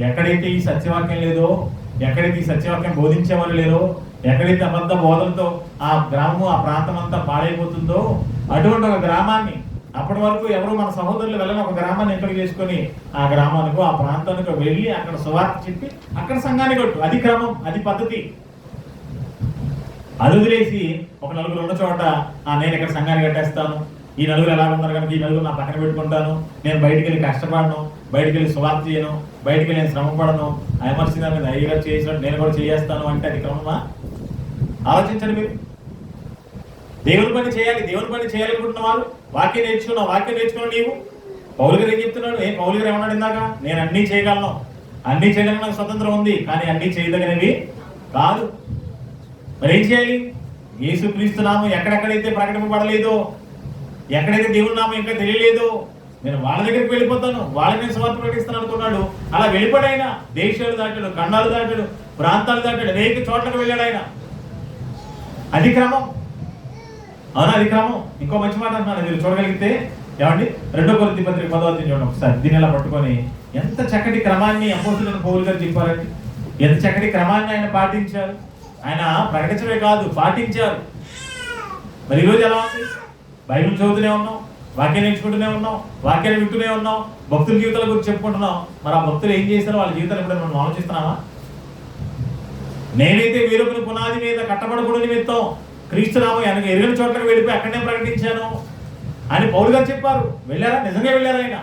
ఎక్కడైతే ఈ సత్యవాక్యం లేదో, ఎక్కడైతే ఈ సత్యవాక్యం బోధించేవాళ్ళు లేరో, ఎక్కడైతే అబద్ధ బోధనతో ఆ గ్రామం ఆ ప్రాంతం అంతా పాడైపోతుందో అటువంటి ఒక గ్రామాన్ని, అప్పటి వరకు ఎవరు మన సహోదరులు వెళ్ళని ఒక గ్రామాన్ని ఎంపిక చేసుకొని ఆ గ్రామానికి ఆ ప్రాంతానికి వెళ్ళి అక్కడ సువార్త చెప్పి అక్కడ సంఘాన్ని కట్టు. అది క్రమం, అది పద్ధతి. అది వదిలేసి ఒక నలుగురు ఉన్న చోట నేను ఇక్కడ సంఘాన్ని కట్టేస్తాను, ఈ నలుగురు ఎలా ఉన్నారు కనుక ఈ నలుగురు నా పక్కన పెట్టుకుంటాను, నేను బయటికి వెళ్ళి కష్టపడను, బయటికి వెళ్ళి సువార్త చేయను, బయటికి వెళ్ళి నేను శ్రమ పడను, అమర్చిన మీద అయ్యగారు చేసినట్టు నేను కూడా చేయేస్తాను అంటే అది క్రమమా? ఆలోచించండి మీరు. దేవుని పని చేయాలి, దేవుని పని చేయాలనుకుంటున్న వాళ్ళు వాక్యం నేర్చుకున్నావు, వాక్యం నేర్చుకున్నావు నీవు. పౌలు గారు ఏం చెప్తున్నాడు? పౌలు గారు ఏమన్నాడు ఇందాక? నేను అన్నీ చేయగలను, అన్నీ చేయడానికి నాకు స్వతంత్రం ఉంది, కానీ అన్నీ చేయదగినవి కాదు. మరి ఏం చేయాలి? యేసుక్రీస్తు నామం ఎక్కడెక్కడైతే ప్రకటింపబడలేదో, ఎక్కడైతే దేవుని నామం ఇంకా తెలియలేదో నేను వాళ్ళ దగ్గరికి వెళ్ళిపోతాను, వాళ్ళకి నేను స్వార్థ ప్రకటిస్తాను అనుకున్నాడు. అలా వెళ్ళిపోయాడు. దేశాలు దాటాడు, ఖండాలు దాటాడు, ప్రాంతాలు దాటాడు, అనేక చోట్లకు వెళ్ళాడు ఆయన. అది క్రమం. అవునా? అది క్రమం. ఇంకో మంచి మాట అంటున్నాను, మీరు చూడగలిగితే ఏమండి, 2 కొరింథీ పత్రిక 10వ అధ్యాయం చూడండి ఒకసారి. దీన్ని ఇలా పట్టుకొని ఎంత చక్కటి క్రమాన్ని అపోస్తలుడైన పౌలు గారు చెప్పారండి. ఎంత చక్కటి క్రమాన్ని ఆయన పాటించారు. ఆయన ప్రకటించడమే కాదు, పాటించారు. మరి ఈరోజు ఎలా ఉంది? బైబిల్ చదువుతూనే ఉన్నాం, వాక్యం నేర్చుకుంటూనే ఉన్నాం, వాక్యాన్ని వింటూనే ఉన్నాం, భక్తుల జీవితాల గురించి చెప్పుకుంటున్నాం. మరి ఆ భక్తులు ఏం చేశారో వాళ్ళ జీవితాలు ఎప్పుడైనా మనం ఆలోచిస్తున్నామా? నేనైతే వేరొకరి పునాది మీద కట్టబడకూడని నిమిత్తం క్రీస్తు నామం ఎరుగని చోట్లకు వెళ్ళిపోయి అక్కడనే ప్రకటించాను అని పౌలు గారు చెప్పారు. వెళ్ళారా? నిజంగా వెళ్ళారు. ఆయన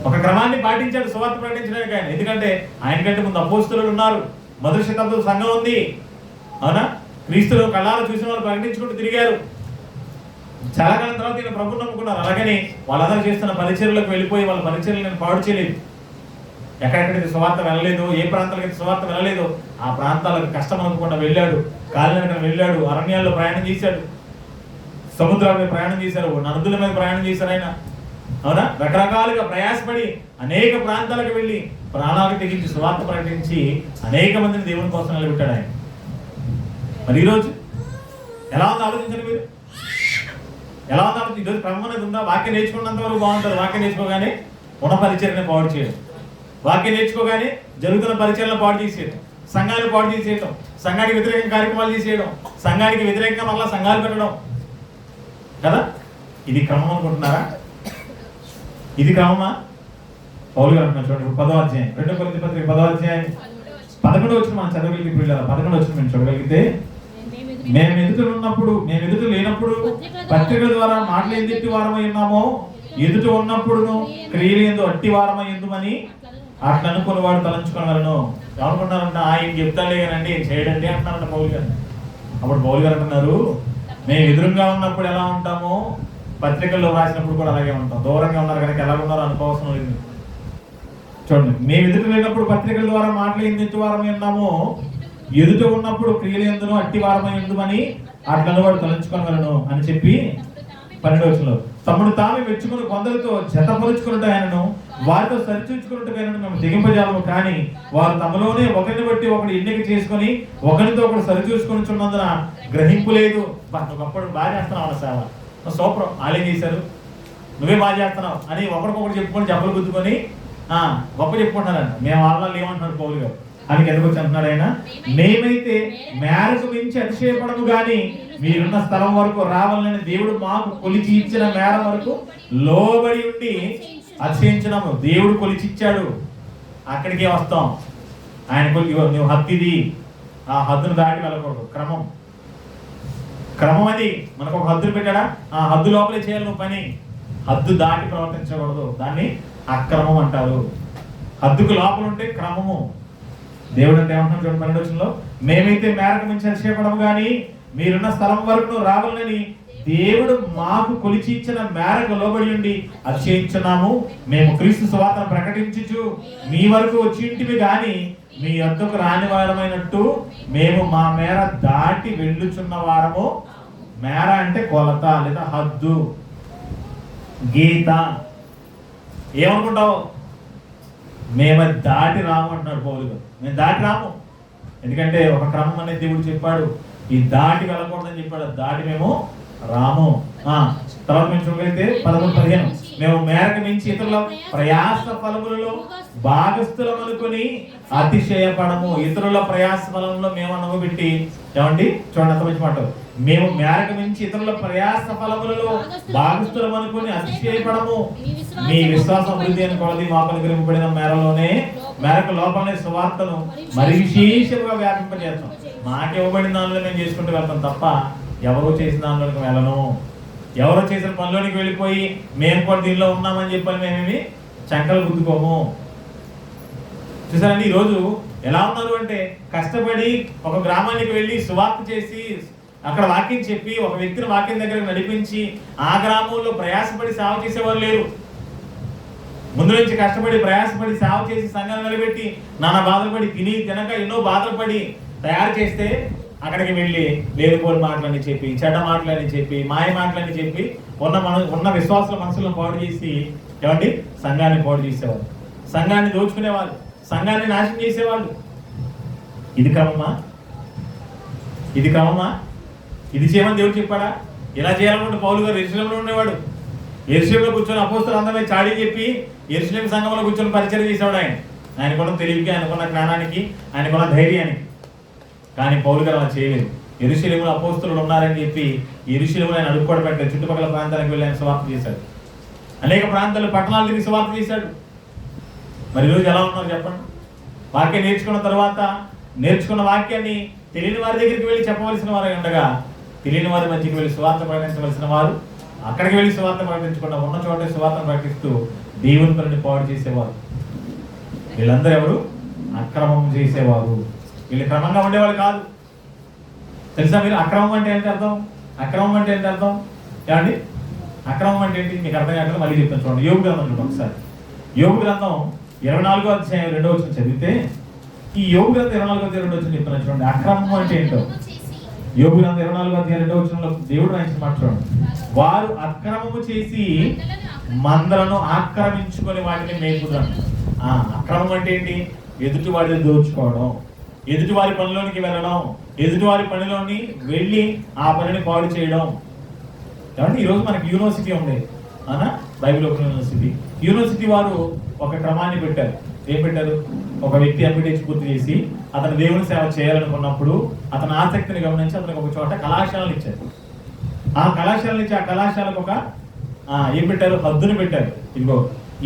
ఒక క్రమాన్ని పాటించాడు సువార్త ప్రకటించడానికి ఆయన. ఎందుకంటే ఆయనకంటే ముందు అపోస్తలులు ఉన్నారు, మొదటి శతాబ్దం సంఘం ఉంది. అవునా? క్రీస్తులు కళ్ళారా చూసిన వాళ్ళు ప్రకటించుకుంటూ తిరిగారు. చాలా కాలం తర్వాత ఈయన ప్రభువుని నమ్ముకున్నారు. అలాగని వాళ్ళందరూ చేస్తున్న పరిచర్యలకు వెళ్ళిపోయి వాళ్ళ పరిచర్యలు నేను పాడు చేయలేదు. ఎక్కడెక్కడైతే సువార్త వెళ్ళలేదు, ఏ ప్రాంతాలకైతే సువార్త వెళ్ళలేదు ఆ ప్రాంతాలకు కష్టం అనుకుండా వెళ్ళాడు. కాలినడకన వెళ్ళాడు, అరణ్యాల్లో ప్రయాణం చేశాడు, సముద్రాల మీద ప్రయాణం చేశారు, నదుల మీద ప్రయాణం చేశారు ఆయన. అవునా? రకరకాలుగా ప్రయాసపడి అనేక ప్రాంతాలకు వెళ్ళి ప్రాణాలకు తెగించి సువార్త ప్రకటించి అనేక మందిని దేవుని కోసం నిలబెట్టాడు ఆయన. మరి ఈరోజు ఎలా ఉందో ఆలోచించండి మీరు. ఎలా ఉందో ఆలోచించి ఈరోజు క్రమం అనేది ఉందా? వాక్యం నేర్చుకున్నంత వరకు బాగుంటారు. వాక్యం నేర్చుకోగానే ఉన్న పరిచర్యను పాడు చేయడం, వాక్యం నేర్చుకోగానే జరుగుతున్న పరిచర్యలను పాడు చేసేయడం, సంఘాన్ని పాడు చేసేయడం, సంఘానికి వ్యతిరేక కార్యక్రమాలు చేసేయడం, సంఘానికి వ్యతిరేకంగా మళ్ళీ సంఘాలు పెట్టడం కదా. ఇది క్రమం అనుకుంటున్నారా? ఇది క్రమమా? పౌలు గారు అంటున్నారు చూడండి, 10వ అధ్యాయం 2 కొరింథీ పత్రిక 10వ అధ్యాయం 11వ వచనం మనం చదవగలిగితే, ఇప్పుడు 11వ వచనం మేము చూడగలిగితే, మేము ఎదుట లేనప్పుడు పత్రికల ద్వారా మాటలు ఎందుకు వారమై ఉన్నామో, ఎదుట ఉన్నప్పుడును క్రియలు ఎందు అట్టి వారమై ఎందుమని అట్లా అనుకుని వాడు తలంచుకోగలను. ఏమనుకుంటున్నారంట? ఆయన చెప్తాలే కానండి, ఏం చేయడండి అంటున్నారంట పౌలు గారు. అప్పుడు పౌలు గారు అంటున్నారు, మేము ఎదురుగా ఉన్నప్పుడు ఎలా ఉంటామో పత్రికల్లో రాసినప్పుడు కూడా అలాగే ఉంటాం. దూరంగా ఉన్నారు కనుక ఎలా ఉన్నారో అనుకోవాల్సిన లేదు. చూడండి, మేము ఎదుట లేనప్పుడు పత్రికల ద్వారా మాటలు ఎదుటి వారమై ఉన్నామో, ఎదుట ఉన్నప్పుడు క్రియలు ఎందును అట్టి వారమై ఎందుమని అట్లను వాడు తలంచుకోగలను అని చెప్పి 12వ వచనంలో, తమ్ముడు తామే మెచ్చుకుని కొందరితో జతపరుచుకున్నట్టు ఆయనను వారితో సరిచూచుకున్నట్టు ఆయనను మేము తెగింపజాలము. కానీ వారు తమలోనే ఒకరిని బట్టి ఒకడు ఎన్నిక చేసుకుని ఒకరితో ఒకడు సరిచూసుకొని చున్నందున గ్రహింపు లేదు. ఒకప్పుడు బాగా చేస్తున్నావు అన్న సేవ, సూపర్, వాళ్ళేం చేశారు, నువ్వే బాగా చేస్తున్నావు అని ఒకరికొకటి చెప్పుకొని జబ్బలు గుద్దుకొని గొప్ప చెప్పుకుంటున్నారంట. మేము వాళ్ళ ఏమంటున్నారు పౌలు గారు అని ఎందుకు వచ్చి అంటున్నాడు ఆయన, మేమైతే మేరకు మించి అతిశయపడము కానీ మీరున్న స్థలం వరకు రావాలని దేవుడు మాకు కొలిచి ఇచ్చిన మేర వరకు లోబడి ఉండి అతిశయించినాము. దేవుడు కొలిచి ఇచ్చాడు, అక్కడికే వస్తాం. ఆయన నువ్వు హద్దుది, ఆ హద్దును దాటి వెళ్ళకూడదు. క్రమం అది. మనకు ఒక హద్దును పెట్టాడా, ఆ హద్దు లోపలే చేయాలి నువ్వు పని. హద్దు దాటి ప్రవర్తించకూడదు, దాన్ని అక్రమం అంటారు. హద్దుకు లోపల ఉంటే క్రమము. దేవుడు అంటే ఏమంటున్నాడు చూడండి 12వ వచనంలో, మేమైతే మేరకు మించి అతిశయపడము కానీ మీరున్న స్థలం వరకు రావాలని దేవుడు మాకు కొలిచి ఇచ్చిన మేరకు లోబడి ఉండి అతిశయించున్నాము. మేము క్రీస్తు సువార్తను ప్రకటించుచు మీ వరకు వచ్చింటివి కానీ మీ వద్దకు రాని వారమైనట్టు మేము మా మేర దాటి వెళ్ళుచున్న వారము. మేర అంటే కొలత లేదా హద్దు, గీత. ఏమనుకుంటావు? మేము దాటి రాము అంటున్నాడు పౌలు గారు. మేము దాటి రాము, ఎందుకంటే ఒక క్రమం అనేది దేవుడు చెప్పాడు, ఈ దాటి వెళ్ళకూడదని చెప్పాడు. దాటి మేము రాము. తర్వాత మేము చూడగలిగితే 11-15 మేము మేరకు మించి ఇతరుల ప్రయాస ఫలములలో భాగస్థులం అనుకుని అతిశయపడము. ఇతరుల ప్రయాస ఫలంలో మేము నమ్మబెట్టి ఏమండి చూడండి అంత మంచి మాట, మేము మేరకు మించి ఇతరుల ప్రయాస ఫలములలో భాగస్థులం అనుకుని అతిశయపడము. మీ విశ్వాసం అభివృద్ధి అని కొలది మాకు అనుగ్రహింపబడిన మేరకు లోపలనే సువార్తను మరి విశేషంగా వ్యాపింపజేస్తాం. మాకు ఇవ్వబడిన దానిలో మేము చేసుకుంటూ వెళ్తాం తప్ప ఎవరో చేసిన దానిలోకి వెళ్ళను. ఎవరో చేసిన పనిలోనికి వెళ్ళిపోయి మేము కూడా దీనిలో ఉన్నామని చెప్పని మేమేమి చంకలు గుద్దుకోము. చూసారండి ఈరోజు ఎలా ఉన్నారు అంటే, కష్టపడి ఒక గ్రామానికి వెళ్ళి సువార్త చేసి అక్కడ వాక్యం చెప్పి ఒక వ్యక్తిని వాక్యం దగ్గరకు నడిపించి ఆ గ్రామంలో ప్రయాసపడి సేవ చేసేవారు లేరు. ముందు నుంచి కష్టపడి ప్రయాసపడి సేవ చేసి సంఘాన్ని నిలబెట్టి నానా బాధలు పడి తినక ఎన్నో బాధలు పడి తయారు చేస్తే అక్కడికి వెళ్ళి లేనిపోని మాటలని చెప్పి, చెడ్డ మాటలని చెప్పి, మాయ మాటలని చెప్పి ఉన్న విశ్వాసాల మనసులను పాడు చేసి ఏమండి సంఘాన్ని పాడు చేసేవాళ్ళు, సంఘాన్ని దోచుకునేవాళ్ళు, సంఘాన్ని నాశనం చేసేవాళ్ళు. ఇది క్రమమా? ఇది క్రమమా? ఇది చేయమని దేవుడు చెప్పాడా? ఇలా చేయాలనుకుంటే పౌలు గారు యెరూషలేములో ఉండేవాడు. యెరూషలేములో కూర్చొని అపోస్తలులు అందరూ చాడీ చెప్పి యెరూషలేము సంఘంలో కూర్చొని పరిచయం చేసేవాడు. ఆయనకున్న తెలివికి, ఆయనకున్న జ్ఞానానికి, ఆయనకున్న ధైర్యానికి. కానీ పౌలు గారు అలా చేయలేదు. యెరూషలేములో అపోస్తలులు ఉన్నారని చెప్పి యెరూషలేములో ఆయన అడుగు కూడా పెట్టాడు. చుట్టుపక్కల ప్రాంతాలకు వెళ్ళి ఆయన సువార్త చేశాడు. అనేక ప్రాంతాలు పట్టణాలు తిరిగి సువార్త చేశాడు. మరి ఈరోజు ఎలా ఉన్నారు చెప్పండి? వాక్యం నేర్చుకున్న తర్వాత నేర్చుకున్న వాక్యాన్ని తెలియని వారి దగ్గరికి వెళ్ళి చెప్పవలసిన వారు ఉండగా, తెలియని వారి మధ్యకి వెళ్ళి సువార్త ప్రకటించవలసిన వారు అక్కడికి వెళ్ళి సువార్త ప్రకటించకుండా ఉన్న చోట సువార్త ప్రకటిస్తూ దేవుని పనిని పాడు చేసేవారు. వీళ్ళందరూ ఎవరు? అక్రమం చేసేవారు. వీళ్ళు క్రమంగా ఉండేవాళ్ళు కాదు. తెలుసా మీరు? అక్రమం అంటే ఏంటి అర్థం? అక్రమం అంటే ఏంటి అర్థం? ఏమండి అక్రమం అంటే ఏంటి మీకు అర్థం కాకుండా మళ్ళీ చెప్తాను చూడండి. యోబు గ్రంథం చూడండి ఒకసారి. యోబు గ్రంథం 24వ అధ్యాయం 2వ వచనం చదివితే, ఈ యోబు గ్రంథం 24వ అధ్యాయం 2వ వచనం చెప్తున్నాను చూడండి. అక్రమం అంటే ఏంటో యోబు గ్రంథం 24వ అధ్యాయం 2వ వచనంలో దేవుడు రాయించిన మాట చూడండి. వారు అక్రమము చేసి మందలను ఆక్రమించుకొని వాటిని మేపుదాం. అక్రమం అంటే ఏంటి? ఎదుటి వాడిని దోచుకోవడం, ఎదుటి వారి పనిలోనికి వెళ్ళడం, ఎదుటి వారి పనిలోని వెళ్ళి ఆ పనిని పాడు చేయడం. కాబట్టి ఈరోజు మనకి యూనివర్సిటీ ఉంది అనా, బైబిల్ ఓపెన్ యూనివర్సిటీ వారు ఒక క్రమాన్ని పెట్టారు. ఏం పెట్టారు? ఒక వ్యక్తి ఎంపీటీసీ పూర్తి చేసి అతను దేవుని సేవ చేయాలనుకున్నప్పుడు అతని ఆసక్తిని గమనించి అతనికి ఒక చోట కళాశాలను ఇచ్చారు. ఆ కళాశాల నుంచి ఆ కళాశాలకు ఒక ఏం పెట్టారు? హద్దుని పెట్టారు. ఇదిగో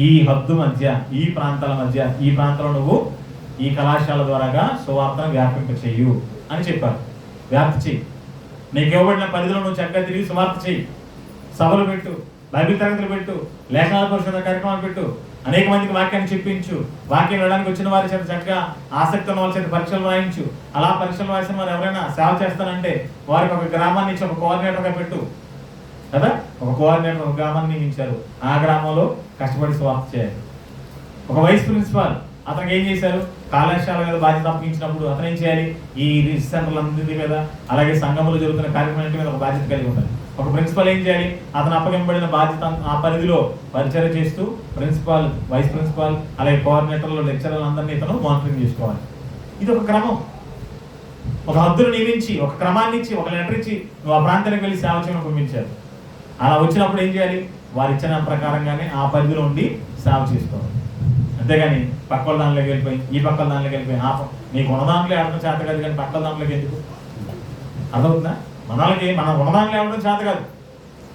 ఈ హద్దు మధ్య, ఈ ప్రాంతాల మధ్య, ఈ ప్రాంతంలో నువ్వు ఈ కళాశాల ద్వారాగా సువార్తను వ్యాపింప చెయ్యు అని చెప్పారు. వ్యాప్తి చెయ్యి, నీకు ఇవ్వబడిన పరిధిలో నువ్వు చక్కగా తిరిగి సువార్త చెయ్యి, సభలు పెట్టు, బైబిల్ తరగతులు పెట్టు, లేఖనాల పరిశోధన కార్యక్రమాలు పెట్టు, అనేక మందికి వాక్యాన్ని చెప్పించు, వాక్యం వినడానికి వచ్చిన వారి చేత చక్కగా ఆసక్తి ఉన్న వాళ్ళ చేత పరీక్షలు రాయించు. అలా పరీక్షలు రాసిన వారు ఎవరైనా సేవ చేస్తానంటే వారికి ఒక గ్రామాన్ని ఇచ్చి ఒక కోఆర్డినేటర్గా పెట్టు కదా. ఒక కోఆర్డినేటర్ ఒక గ్రామాన్ని నియమించారు. ఆ గ్రామంలో కష్టపడి సువార్త చేయాలి. ఒక వైస్ ప్రిన్సిపాల్ అతనికి ఏం చేశారు? కళాశాల మీద బాధ్యత అప్పగించినప్పుడు అతను ఏం చేయాలి? ఈ రీసెర్చ్ సెంటర్లందరి మీద, అలాగే సంఘంలో జరుగుతున్న కార్యక్రమాల మీద ఒక బాధ్యత కలిగి ఉండాలి. ఒక ప్రిన్సిపల్ ఏం చేయాలి? అతను అప్పగింపబడిన బాధ్యత ఆ పరిధిలో పరిచయం చేస్తూ ప్రిన్సిపాల్, వైస్ ప్రిన్సిపాల్, అలాగే కోఆర్డినేటర్లు, లెక్చరర్లు అందరినీ ఇతను మానిటరింగ్ చేసుకోవాలి. ఇది ఒక క్రమం. ఒక హద్దును నియమించి, ఒక క్రమాన్ని ఇచ్చి, ఒక లెటర్ ఇచ్చి నువ్వు ఆ ప్రాంతానికి వెళ్ళి సేవ చేయమని పంపించారు. అలా వచ్చినప్పుడు ఏం చేయాలి? వారు ఇచ్చిన ప్రకారంగానే ఆ పరిధిలో ఉండి సేవ చేసుకోవాలి. అంతేగాని పక్కల దాంట్లోకి వెళ్ళిపోయి, ఈ పక్కల దాంట్లోకి వెళ్ళిపోయి, నీకు ఉన్న దాంట్లో ఆడటం చేత కాదు కానీ పక్కల దాంట్లోకి ఎందుకు? అర్థమవుతుందా? మనం ఉన్నదాంట్లో ఆడటం చేత కాదు,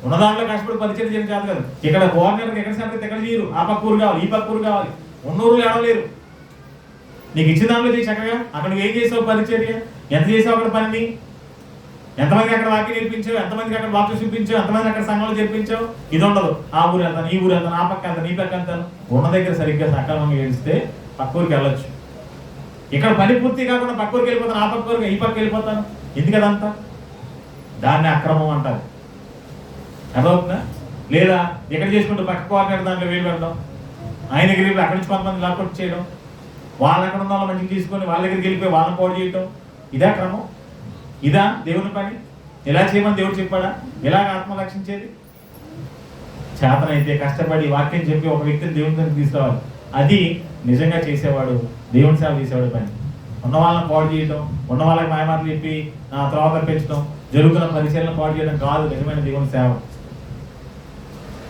ఉన్నదాంట్లో కష్టపడి పరిచయం చేయడం చేత కాదు. ఇక్కడ కోఆర్డినేటర్ ఎక్కడ సెంటర్ ఎక్కడ చేయరు, ఆ పక్క ఊరు కావాలి, ఈ పక్క ఊరు కావాలి, ఉన్నూరులు ఆడలేరు. నీకు ఇచ్చిన దాంట్లో చేయి చక్కగా. అక్కడ నువ్వు ఏం చేసావు? పరిచర్య ఎంత చేసావు? అక్కడ పని ఎంతమంది అక్కడ వాక్యం నేర్పించావు, ఎంతమందికి అక్కడ వాక్యం చూపించావు, ఎంతమంది అక్కడ సంఘంలో చేర్పించావు? ఇది ఉండదు. ఆ ఊరు వెళ్తాను, ఈ ఊరు వెళ్తాను, ఆ పక్క వెళ్తాను, ఈ పక్క వెళ్తాను. ఉన్న దగ్గర సరిగ్గా సకాలంగా ఏడిస్తే పక్క ఊరికి వెళ్ళొచ్చు. ఇక్కడ పని పూర్తి కాకుండా పక్క ఊరికి వెళ్ళిపోతాను, ఆ పక్క ఊరికి, ఈ పక్క వెళ్ళిపోతాను. ఎందుకు అదంతా? దాన్ని అక్రమం అంటారు. అర్థమవుతుందా? లేదా ఎక్కడ చేసుకుంటూ పక్క కోఆర్డినేటర్ దాంట్లో వేలు పెడతాం, ఆయన దగ్గరికి అక్కడి నుంచి కొంతమంది లాక్అవుట్ చేయడం, వాళ్ళు అక్కడ ఉన్న వాళ్ళ మంచిగా తీసుకొని వాళ్ళ దగ్గరికి వెళ్ళిపోయి వాళ్ళని పోటీ చేయటం. ఇదా క్రమం? ఇదా దేవుని పని? ఎలా చేయమని దేవుడు చెప్పాడా? ఎలాగ ఆత్మ రక్షించేది? చేతనైతే కష్టపడి వాక్యం చెప్పి ఒక వ్యక్తిని దేవుని దగ్గరికి తీసుకురావాలి. అది నిజంగా చేసేవాడు, దేవుని సేవ చేసేవాడు పని. ఉన్న వాళ్ళని పాడు చేయడం, ఉన్న వాళ్ళకి మాయమాటలు చెప్పి తర్వాత పెంచడం, జరుగుతున్న పరిశీలన పాడు చేయడం కాదు నిజమైన దేవుని సేవ.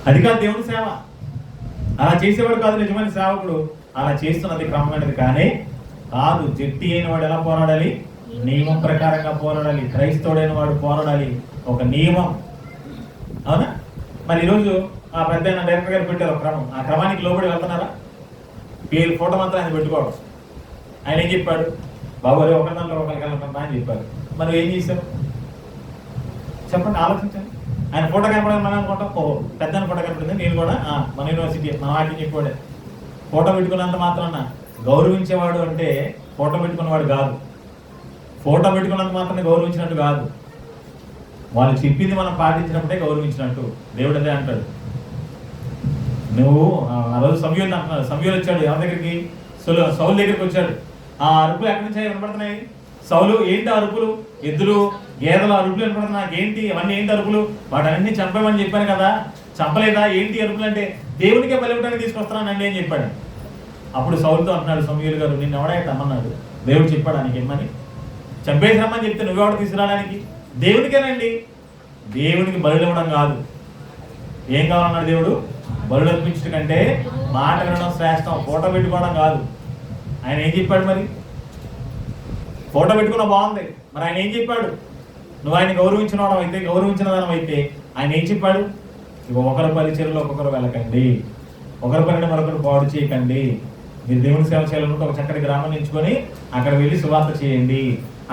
అది కాదు దేవుని సేవ. అలా చేసేవాడు కాదు నిజమైన సేవకుడు. అలా చేస్తున్నది క్రమమైనది కానీ కాదు. జట్టి అయిన వాడు ఎలా పోరాడాలి? నియమం ప్రకారంగా పోరాడాలి. క్రైస్తవుడైన వాడు పోరాడాలి, ఒక నియమం. అవునా? మరి ఈరోజు ఆ పెద్ద డైరెక్టర్ గారు పెట్టారు ఒక క్రమం. ఆ క్రమానికి లోబడి వెళ్తున్నారా? పేరు ఫోటో మాత్రం ఆయన పెట్టుకోవడం. ఆయన ఏం చెప్పాడు? బాబు అరే ఒక దాంట్లో ఒకరికి వెళ్ళకుండా అని చెప్పారు. మనం ఏం చేశాం చెప్పండి, ఆలోచించండి. ఆయన ఫోటో కనపడాలి మనం అనుకుంటాం, ఓ పెద్ద ఫోటో కనపడింది, నేను కూడా మన యూనివర్సిటీ మన వాటిని చెప్పాడే. ఫోటో పెట్టుకున్నంత మాత్రాన గౌరవించేవాడు అంటే ఫోటో పెట్టుకున్నవాడు కాదు. ఫోటో పెట్టుకున్నంత మాత్రమే గౌరవించినట్టు కాదు. వాళ్ళు చెప్పింది మనం పాటించినప్పుడే గౌరవించినట్టు. దేవుడు అదే అంటాడు. నువ్వు ఆ రోజు సమయంలో అంటున్నాడు, సమయంలో వచ్చాడు ఎవరి దగ్గరికి? సౌలు దగ్గరికి వచ్చాడు. ఆ అరుపులు ఎక్కడి నుంచి వినపడుతున్నాయి? సౌలు ఏంటి అరుపులు? ఎద్దులు గేదెల అరుపులు వినపడుతున్నాయి. ఏంటి అవన్నీ? ఏంటి అరుపులు? వాటన్నింటినీ చంపేమని చెప్పాను కదా, చంపలేదా? ఏంటి అరుపులు అంటే దేవునికే బలివ్వడానికి తీసుకొస్తున్నానండి అని చెప్పాడు. అప్పుడు సౌలుతో అంటున్నాడు సమూయేలు గారు, నిన్ను ఎవడైతే అమ్మన్నాడు? దేవుడు చెప్పాడు నీకు ఏమని? చంపేసామని చెప్తే నువ్వెవడ తీసుకురావడానికి? దేవునికేనండి. దేవునికి బలులు ఇవ్వడం కాదు. ఏం కావాలన్నాడు దేవుడు? బలులు అర్పించడం కంటే మాట వినడం శ్రేష్టం, ఫోటో పెట్టుకోవడం కాదు. ఆయన ఏం చెప్పాడు మరి? ఫోటో పెట్టుకున్న బాగుంది, మరి ఆయన ఏం చెప్పాడు? నువ్వు ఆయన గౌరవించిన వాడు అయితే, గౌరవించిన దానం అయితే ఆయన ఏం చెప్పాడు? ఇక ఒకరి పరిచయలో ఒక్కొక్కరు వెళ్ళకండి, ఒకరి పనిని మరొకరు పాడు చేయకండి. మీరు దేవుని సేవ చేయాలనుకుంటే ఒక చక్కటి గ్రామాన్ని ఎంచుకొని అక్కడ వెళ్ళి సువార్త చేయండి.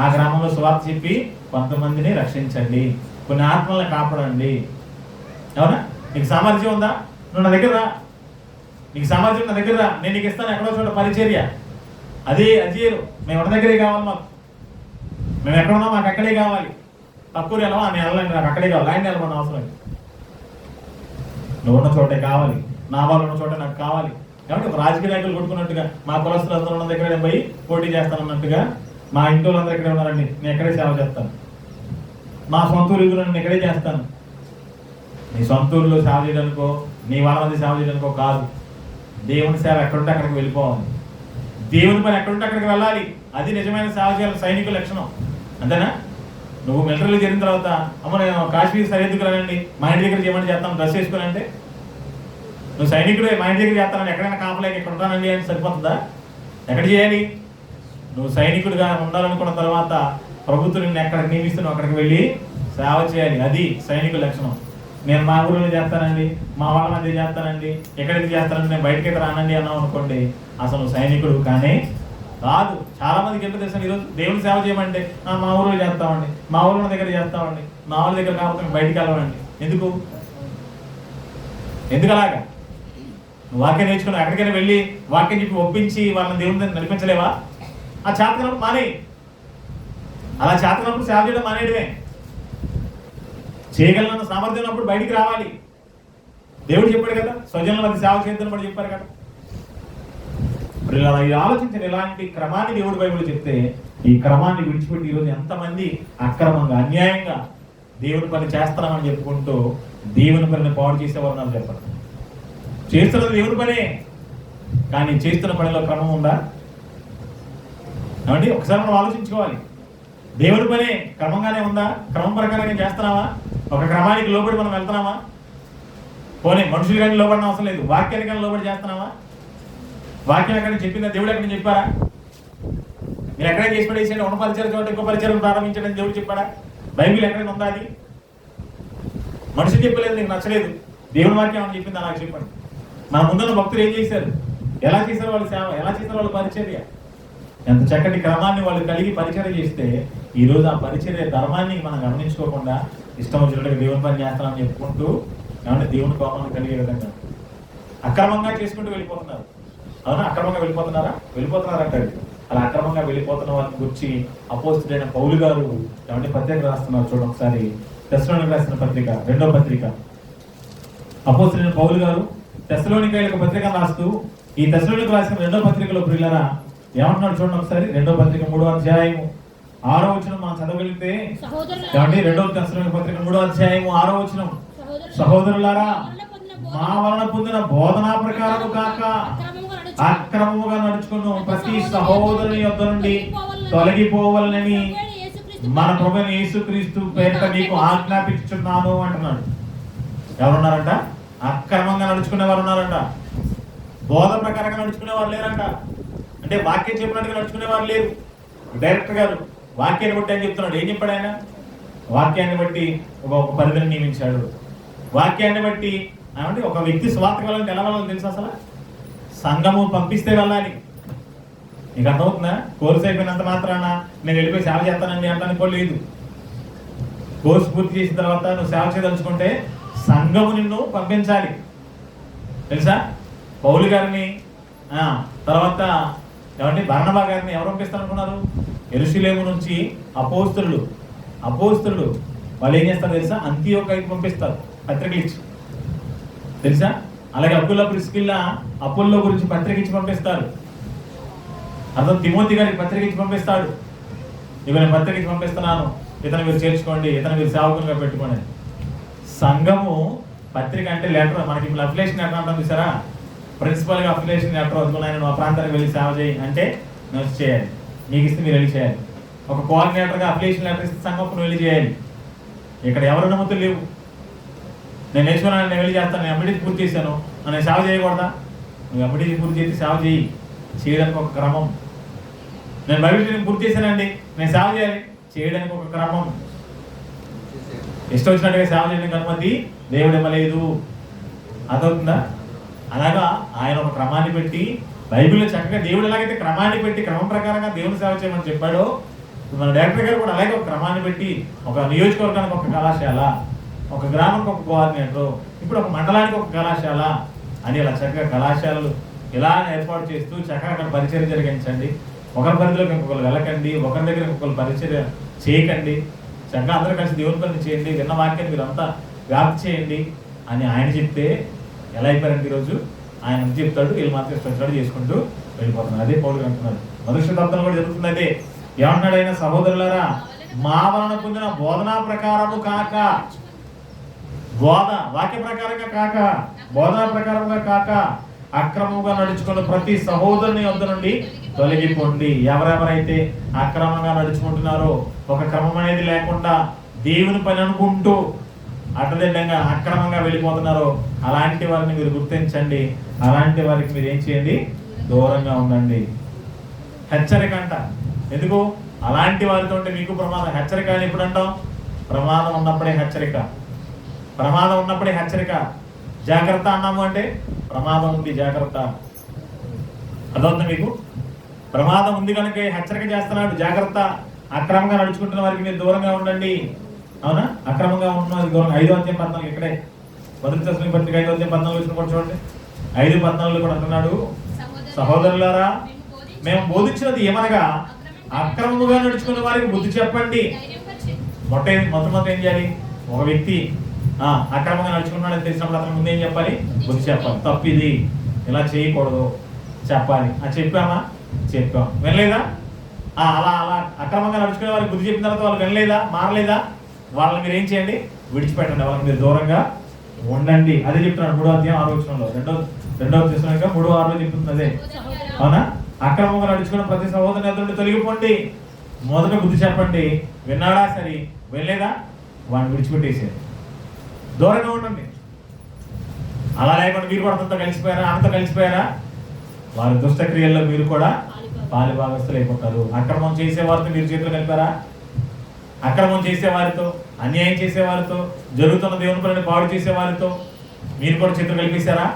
ఆ గ్రామంలో సువార్త చెప్పి కొంతమందిని రక్షించండి, కొన్ని ఆత్మలను కాపాడండి. అవునా? నీకు సామర్థ్యం ఉందా? నువ్వు నా దగ్గర రా. నీకు సామర్థ్యం నా దగ్గర రా, నేను నీకు ఇస్తాను. ఎక్కడో చోట పరిచర్య. అదే అజీరు మేము ఎవరి దగ్గరే కావాలి, మాకు మేము ఎక్కడ ఉన్నాం మాకు అక్కడే కావాలి. తక్కువ వెళ్ళవా? నేను వెళ్ళండి, నాకు అక్కడే కావాలి. ఆయన వెళ్ళమని అవసరం లేదు. నువ్వు ఉన్న చోటే కావాలి, నా వాళ్ళు ఉన్న చోట నాకు కావాలి. కాబట్టి ఒక రాజకీయ నాయకులు కొట్టుకున్నట్టుగా మా కులస్తులు అందరూ ఉన్న దగ్గర పోయి పోటీ చేస్తానన్నట్టుగా మా ఇంటి వాళ్ళందరూ ఇక్కడే ఉన్నారండి, నేను ఎక్కడే సేవ చేస్తాను. మా సొంత ఊరు నేను ఎక్కడే చేస్తాను. నీ సొంత ఊరిలో సేవ చేయడానికో, నీ వాళ్ళ మంది సేవ చేయడానికో కాదు. దేవుని సేవ ఎక్కడుంటే అక్కడికి వెళ్ళిపోవాలి. దేవుని పని ఎక్కడుంటే అక్కడికి వెళ్ళాలి. అది నిజమైన సేవ చేయాలి, సైనికుల లక్షణం. అంతేనా? నువ్వు మిలిటరీలో చేరిన తర్వాత అమ్మ నేను కాశ్మీర్ సరిహద్దుకు రండి, మా ఇంటి దగ్గర చేయమని చేస్తాను డ్రెస్ వేసుకోనంటే, నువ్వు సైనికుడే మా ఇంటి దగ్గర చేస్తానని ఎక్కడైనా కాపలేక ఇక్కడ ఉంటానండి అని సరిపోతుందా? ఎక్కడ చేయాలి? నువ్వు సైనికుడిగా ఉండాలనుకున్న తర్వాత ప్రభుత్వం నిన్ను ఎక్కడికి నియమిస్తున్నావు అక్కడికి వెళ్ళి సేవ చేయాలి. అది సైనికుల లక్షణం. నేను మా ఊరిలో చేస్తానండి, మా వాళ్ళ మధ్య చేస్తానండి, ఎక్కడికి చేస్తానండి, నేను బయటకి రానండి అన్నావు అనుకోండి, అసలు సైనికుడు కానీ కాదు. చాలా మందికి ఎంత తెలుసు, ఈరోజు దేవుని సేవ చేయమంటే మా ఊరిలో చేస్తామండి, మా ఊళ్ళ దగ్గర చేస్తామండి, మా వాళ్ళ దగ్గర కాకపోతే బయటికి వెళ్ళమండి. ఎందుకు అలాగా? నువ్వు వాక్యం నేర్చుకున్నావు, ఎక్కడికైనా వెళ్ళి వాక్యం చెప్పి ఒప్పించి వాళ్ళని దేవుని దగ్గర నడిపించలేవా? ఆ చేతనప్పుడు మానే. అలా చేతనప్పుడు సేవ చేయడం మానేయడమే. చేయగలన్న సామర్థ్యం ఉన్నప్పుడు బయటికి రావాలి. దేవుడు చెప్పాడు కదా, స్వజనుల మధ్య సేవ చేద్దామని కూడా చెప్పారు కదా. మరి ఇలా ఆలోచించిన ఇలాంటి క్రమాన్ని దేవుడు బైబిల్ చెప్తే, ఈ క్రమాన్ని విడిచిపెట్టి ఈరోజు ఎంతమంది అక్రమంగా అన్యాయంగా దేవుని పని చేస్తున్నామని చెప్పుకుంటూ దేవుని పనిని పాడు చేసేవారు నాకు చెప్పండి. చేస్తున్నది దేవుని పనే, కానీ చేస్తున్న పనిలో క్రమం ఉందా? ఏమండి? ఒకసారి మనం ఆలోచించుకోవాలి. దేవుని పనే క్రమంగానే ఉందా? క్రమం ప్రకారంగా చేస్తున్నావా? ఒక క్రమానికి లోబడి మనం వెళ్తున్నామా? పోనీ మనుషులు కానీ లోబడిన అవసరం లేదు, వాక్యానికి కానీ లోబడి చేస్తున్నావా? వాక్యం ఎక్కడ చెప్పిందా? దేవుడు ఎక్కడ చెప్పారా? మీరు ఎక్కడైనా చేసి పడేసాడు, ఉన్న పరిచయం చోట ఇంకో పరిచయం ప్రారంభించడం దేవుడు చెప్పాడా? బైబిల్ ఎక్కడైనా ఉందా? అది మనుషులు చెప్పలేదు, నీకు నచ్చలేదు, దేవుని వాక్యం అని చెప్పిందా? నాకు చెప్పండి. మన ముందున్న భక్తులు ఏం చేశారు? ఎలా చేశారు వాళ్ళ సేవ? ఎలా చేశారు వాళ్ళ పరిచర్య? ఎంత చక్కటి క్రమాన్ని వాళ్ళు కలిగి పరిచర్య చేస్తే, ఈరోజు ఆ పరిచర్య ధర్మాన్ని మనం గమనించుకోకుండా ఇష్టం వచ్చినట్టుగా దేవుని పని చేస్తామని చెప్పుకుంటూ ఏమంటే దేవుని కోపాన్ని కలిగే విధంగా అక్రమంగా చేసుకుంటూ వెళ్ళిపోతున్నారు. అవునా? అక్రమంగా వెళ్ళిపోతున్నారంటాడు. అలా అక్రమంగా వెళ్ళిపోతున్న వారిని గురించి అపోస్తుడైన పౌలు గారు ఏమంటే పత్రిక రాస్తున్నారు. చూడండి ఒకసారి, తెస్సలోనికీయులకు రాసిన పత్రిక, 2వ పత్రిక. అపోస్తుడైన పౌలు గారు తెస్సలోనికీయులకు పత్రిక రాస్తూ, ఈ తెస్సలోనికీయులకు రాసిన 2వ పత్రికలో ప్రియులారా ఏమంటున్నాడు చూడండి ఒకసారి. 2వ పత్రిక 3వ అధ్యాయము 6వ వచనం మనం చదవగలిగితే, ఏమంటే 2వ తెస్సలోనికీయుల పత్రిక 3వ అధ్యాయము 6వ వచనం, సహోదరులారా మా వలన పొందిన బోధనా ప్రకారము కాక అక్రమముగా నడుచుకున్న ప్రతి సహోదరుని యొద్ద నుండి తొలగిపోవాలని మన ప్రభువైన యేసుక్రీస్తు పేరిట మీకు ఆజ్ఞాపించుచున్నాను అంటున్నాడు. ఎవరున్నారంట? అక్రమంగా నడుచుకునే వారు ఉన్నారంట. బోధ ప్రకారంగా నడుచుకునే వారు లేరంట. అంటే వాక్యం చెప్పినట్టుగా నడుచుకునే వారు లేరు. డైరెక్టర్ గారు వాక్యాన్ని బట్టి అని చెప్తున్నాడు. ఏం చెప్పాడు ఆయన? వాక్యాన్ని బట్టి ఒక పరిధిని నియమించాడు. వాక్యాన్ని బట్టి అంటే ఒక వ్యక్తి స్వార్థ వెళ్ళాలంటే ఎలా వెళ్ళాలని తెలుసు? అసలు సంఘము పంపిస్తే వెళ్ళాలి. నీకు అర్థమవుతుందా? కోర్సు అయిపోయినంత మాత్రాన నేను వెళ్ళిపోయి సేవ చేస్తానండి అంటానికి కూడా లేదు. కోర్సు పూర్తి చేసిన తర్వాత నువ్వు సేవ చేయదలుచుకుంటే సంఘము నిన్ను పంపించాలి. తెలుసా? పౌలు గారిని తర్వాత ఏమంటే బర్నబా గారిని ఎవరు పంపిస్తారనుకున్నారు? యెరూషలేము నుంచి అపోస్తలులు వాళ్ళు ఏం చేస్తారు తెలుసా? అంతియోకైకి పంపిస్తారు పత్రికలు ఇచ్చి. తెలుసా? అలాగే అకుల ప్రిస్కిల్లా అపోల్లో గురించి పత్రిక ఇచ్చి పంపిస్తారు. అతను తిమోతి గారికి పత్రిక ఇచ్చి పంపిస్తాడు. ఇవన్నీ పత్రిక ఇచ్చి పంపిస్తున్నాను, ఇతను మీరు చేర్చుకోండి, ఇతను మీరు సేవకులుగా పెట్టుకోండి. సంఘము పత్రిక అంటే లెటర్. మనకి ఇప్పుడు అఫిలియేషన్ లెటర్ అంటాం చూసారా? ప్రిన్సిపల్గా అఫిలియేషన్ లెటర్ వదుకుని ఆయన మా ప్రాంతానికి వెళ్ళి సేవ చేయి అంటే నువ్వు చేయాలి. మీకు ఇస్తే మీరు వెళ్ళి చేయాలి. ఒక కోఆర్డినేటర్గా అఫిలియేషన్ లెటర్ ఇస్తే సంఘం నువ్వు వెళ్ళి చేయాలి. ఇక్కడ ఎవరు నమ్ముతులు లేవు. నేను నేర్చుకున్నాను, నేను వెళ్ళి చేస్తాను, నేను ఎంబీడీ పూర్తి చేశాను, నేను సేవ చేయకూడదా? నువ్వు ఎంబీడీ పూర్తి చేసి సేవ చేయి. చేయడానికి ఒక క్రమం. నేను బైబిల్ ట్రైనింగ్ పూర్తి చేశానండి, నేను సేవ చేయాలి, చేయడానికి ఒక క్రమం. ఇష్టం వచ్చినట్టుగా సేవ చేయడానికి అనుమతి దేవుడు ఇవ్వలేదు. అదవుతుందా? అలాగా ఆయన ఒక క్రమాన్ని పెట్టి బైబిల్లో చక్కగా దేవుడు ఎలాగైతే క్రమాన్ని పెట్టి క్రమం ప్రకారంగా దేవుని సేవ చేయమని చెప్పాడో, మన డైరెక్టర్ గారు కూడా అలాగే ఒక క్రమాన్ని పెట్టి ఒక నియోజకవర్గానికి ఒక కళాశాల, ఒక గ్రామానికి ఒక కోఆర్డినేటర్, ఇప్పుడు ఒక మండలానికి ఒక కళాశాల అని ఇలా చక్కగా కళాశాలలు ఇలా ఏర్పాటు చేస్తూ చక్కగా అక్కడ పరిచయం జరిగించండి. ఒకరి పరిధిలోకి ఇంకొకరు వెళ్ళకండి, ఒకరి దగ్గర ఇంకొకరు పరిచయం చేయకండి, చక్కగా అందరూ కలిసి దేవుని పని చేయండి, విన్న వాక్యాన్ని మీరు అంతా వ్యాప్తి చేయండి అని ఆయన చెప్తే ఎలా అయిపోయారండి ఈరోజు? ఆయన చెప్తాడు, వీళ్ళు మాత్రం ఇష్టం చేసుకుంటూ వెళ్ళిపోతున్నారు. అదే పౌలు అంటున్నాడు. మొదటి శతాబ్దంలో కూడా జరుగుతుంది. అదే ఏమన్నాడు ఆయన? సహోదరులారా, మా వలన పొందిన బోధనా ప్రకారము కాక, వాక్య ప్రకారంగా కాక, బోధనా ప్రకారంగా కాక అక్రమంగా నడుచుకున్న ప్రతి సహోదరుని వద్ద నుండి తొలగిపోండి. ఎవరెవరైతే అక్రమంగా నడుచుకుంటున్నారో, ఒక క్రమం అనేది లేకుండా దేవుని పని అనుకుంటూ అడ్డదిడ్డంగా అక్రమంగా వెళ్ళిపోతున్నారో అలాంటి వారిని మీరు గుర్తించండి. అలాంటి వారికి మీరు ఏం చేయండి? దూరంగా ఉండండి. హెచ్చరిక అంట. ఎందుకు? అలాంటి వారితో ఉంటే మీకు ప్రమాదం. హెచ్చరిక అని ఎప్పుడు అంటాం? ప్రమాదం ఉన్నప్పుడే హెచ్చరిక. ప్రమాదం ఉన్నప్పుడే హెచ్చరిక. జాగ్రత్త అన్నాము అంటే ప్రమాదం ఉంది, జాగ్రత్త. అదవుతుంది మీకు? ప్రమాదం ఉంది కనుక హెచ్చరిక చేస్తున్నాడు, జాగ్రత్త. అక్రమంగా నడుచుకుంటున్న వారికి మీరు దూరంగా ఉండండి. అవునా? అక్రమంగా ఉంటున్న వారికి దూరంగా. 5వ అధ్యాయం 14 ఇక్కడే మొదటి దశలోని పత్రిక 5వ అధ్యాయం 14 వచ్చిన కూడా చూడండి. 5:14 కూడా అంటున్నాడు, సహోదరులారా, మేము బోధించినది ఏమనగా అక్రమముగా నడుచుకున్న వారికి బుద్ధి చెప్పండి. మొట్టమొదటి ఏం చేయాలి? ఒక వ్యక్తి అక్రమంగా నడుచుకున్నాడని తెలిసినప్పుడు అతను ముందు ఏం చెప్పాలి? బుద్ధి చెప్పాలి. తప్పిది, ఇలా చేయకూడదు చెప్పాలి. చెప్పామా? చెప్పాం. వినలేదా? అలా అక్రమంగా నడుచుకునే వారికి బుద్ధి చెప్పిన తర్వాత వాళ్ళు వినలేదా, మారలేదా? వాళ్ళని మీరు ఏం చేయండి? విడిచిపెట్టండి. వాళ్ళకి మీరు దూరంగా ఉండండి. అదే చెప్తున్నాడు 3వ అధ్యాయం 6వ వచనంలో. రెండవ చేస్తున్నాక 3:6 చెప్తుంది అదే. అవునా? అక్రమంగా నడుచుకున్న ప్రతి సహోదరుని ఎదురు తొలగిపోండి. మొదట బుద్ధి చెప్పండి. విన్నాడా? సరే. వినలేదా? వాడిని విడిచిపెట్టేసేది. దూరంగా ఉండండి. అలా లేకుండా మీరు కూడా అతనితో కలిసిపోయారా, ఆమెతో కలిసిపోయారా, వారి దుష్టక్రియల్లో మీరు కూడా పాలుభాగస్తులు అయిపోతారు. అక్రమం చేసేవారితో మీరు చేతులు కలిపారా? అక్రమం చేసేవారితో, అన్యాయం చేసేవారితో, జరుగుతున్న దేవుని పనిని పాడు చేసేవారితో మీరు కూడా చేతులు కలిపేశారా?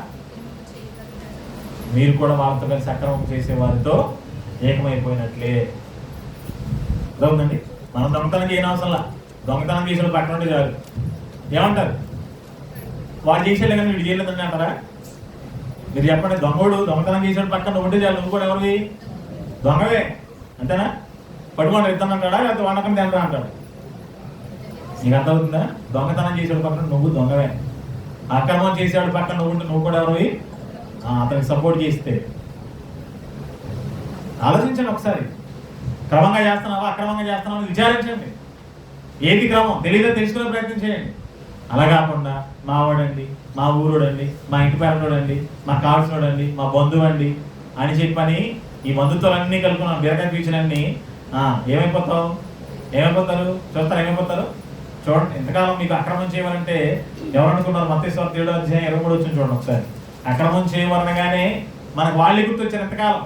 మీరు కూడా వాళ్ళతో కలిసి అక్రమం చేసేవారితో ఏకమైపోయినట్లే. అవునండి. మనం దొంగతనం చేయని అవసరంలా. దొంగతనం చేసిన పక్కన ఉంటే చాలు. ఏమంటారు? వాడు చేసేలే కానీ వీడు చేయలేదండి అంటారా? మీరు చెప్పండి. దొంగతనం చేసాడు పక్కన ఉంటే చాలు, నువ్వు కూడా ఎవరివి? దొంగవే. అంతేనా? పట్టుకోండి ఇద్దాం అంటాడా, లేకపోతే వండకం తింటా అంటాడు? నీకు అర్థమవుతుందా? దొంగతనం చేసాడు పక్కన నువ్వు దొంగవే. అక్రమం చేసేవాడు పక్కన నువ్వు ఉంటే నువ్వు కూడా ఎవరివి? అతనికి సపోర్ట్ చేస్తే. ఆలోచించండి ఒకసారి. క్రమంగా చేస్తున్నావా, అక్రమంగా చేస్తున్నావా విచారించండి. ఏది క్రమం తెలియదో తెలుసుకునే ప్రయత్నం చేయండి. అలా కాకుండా మా వాడండి, మా ఊరోడండి, మా ఇంటి పేరంటోడండి, మా కావాల్సినోడండి, మా బంధువు అండి అని చెప్పని ఈ బంధుత్వాలన్నీ కలుపుకున్నాం. బీరకాయ పీచులన్నీ ఏమైపోతారు? చూస్తారు ఏమైపోతారు? చూడండి, ఎంతకాలం మీకు అక్రమం చేయవాలంటే ఎవరు అనుకున్నారు? మత్తయి సువార్త 7వ అధ్యాయం 23 వచ్చింది చూడండి ఒకసారి. అక్రమం చేయవలనగానే మనకు వాళ్ళే గుర్తొచ్చారు ఎంతకాలం.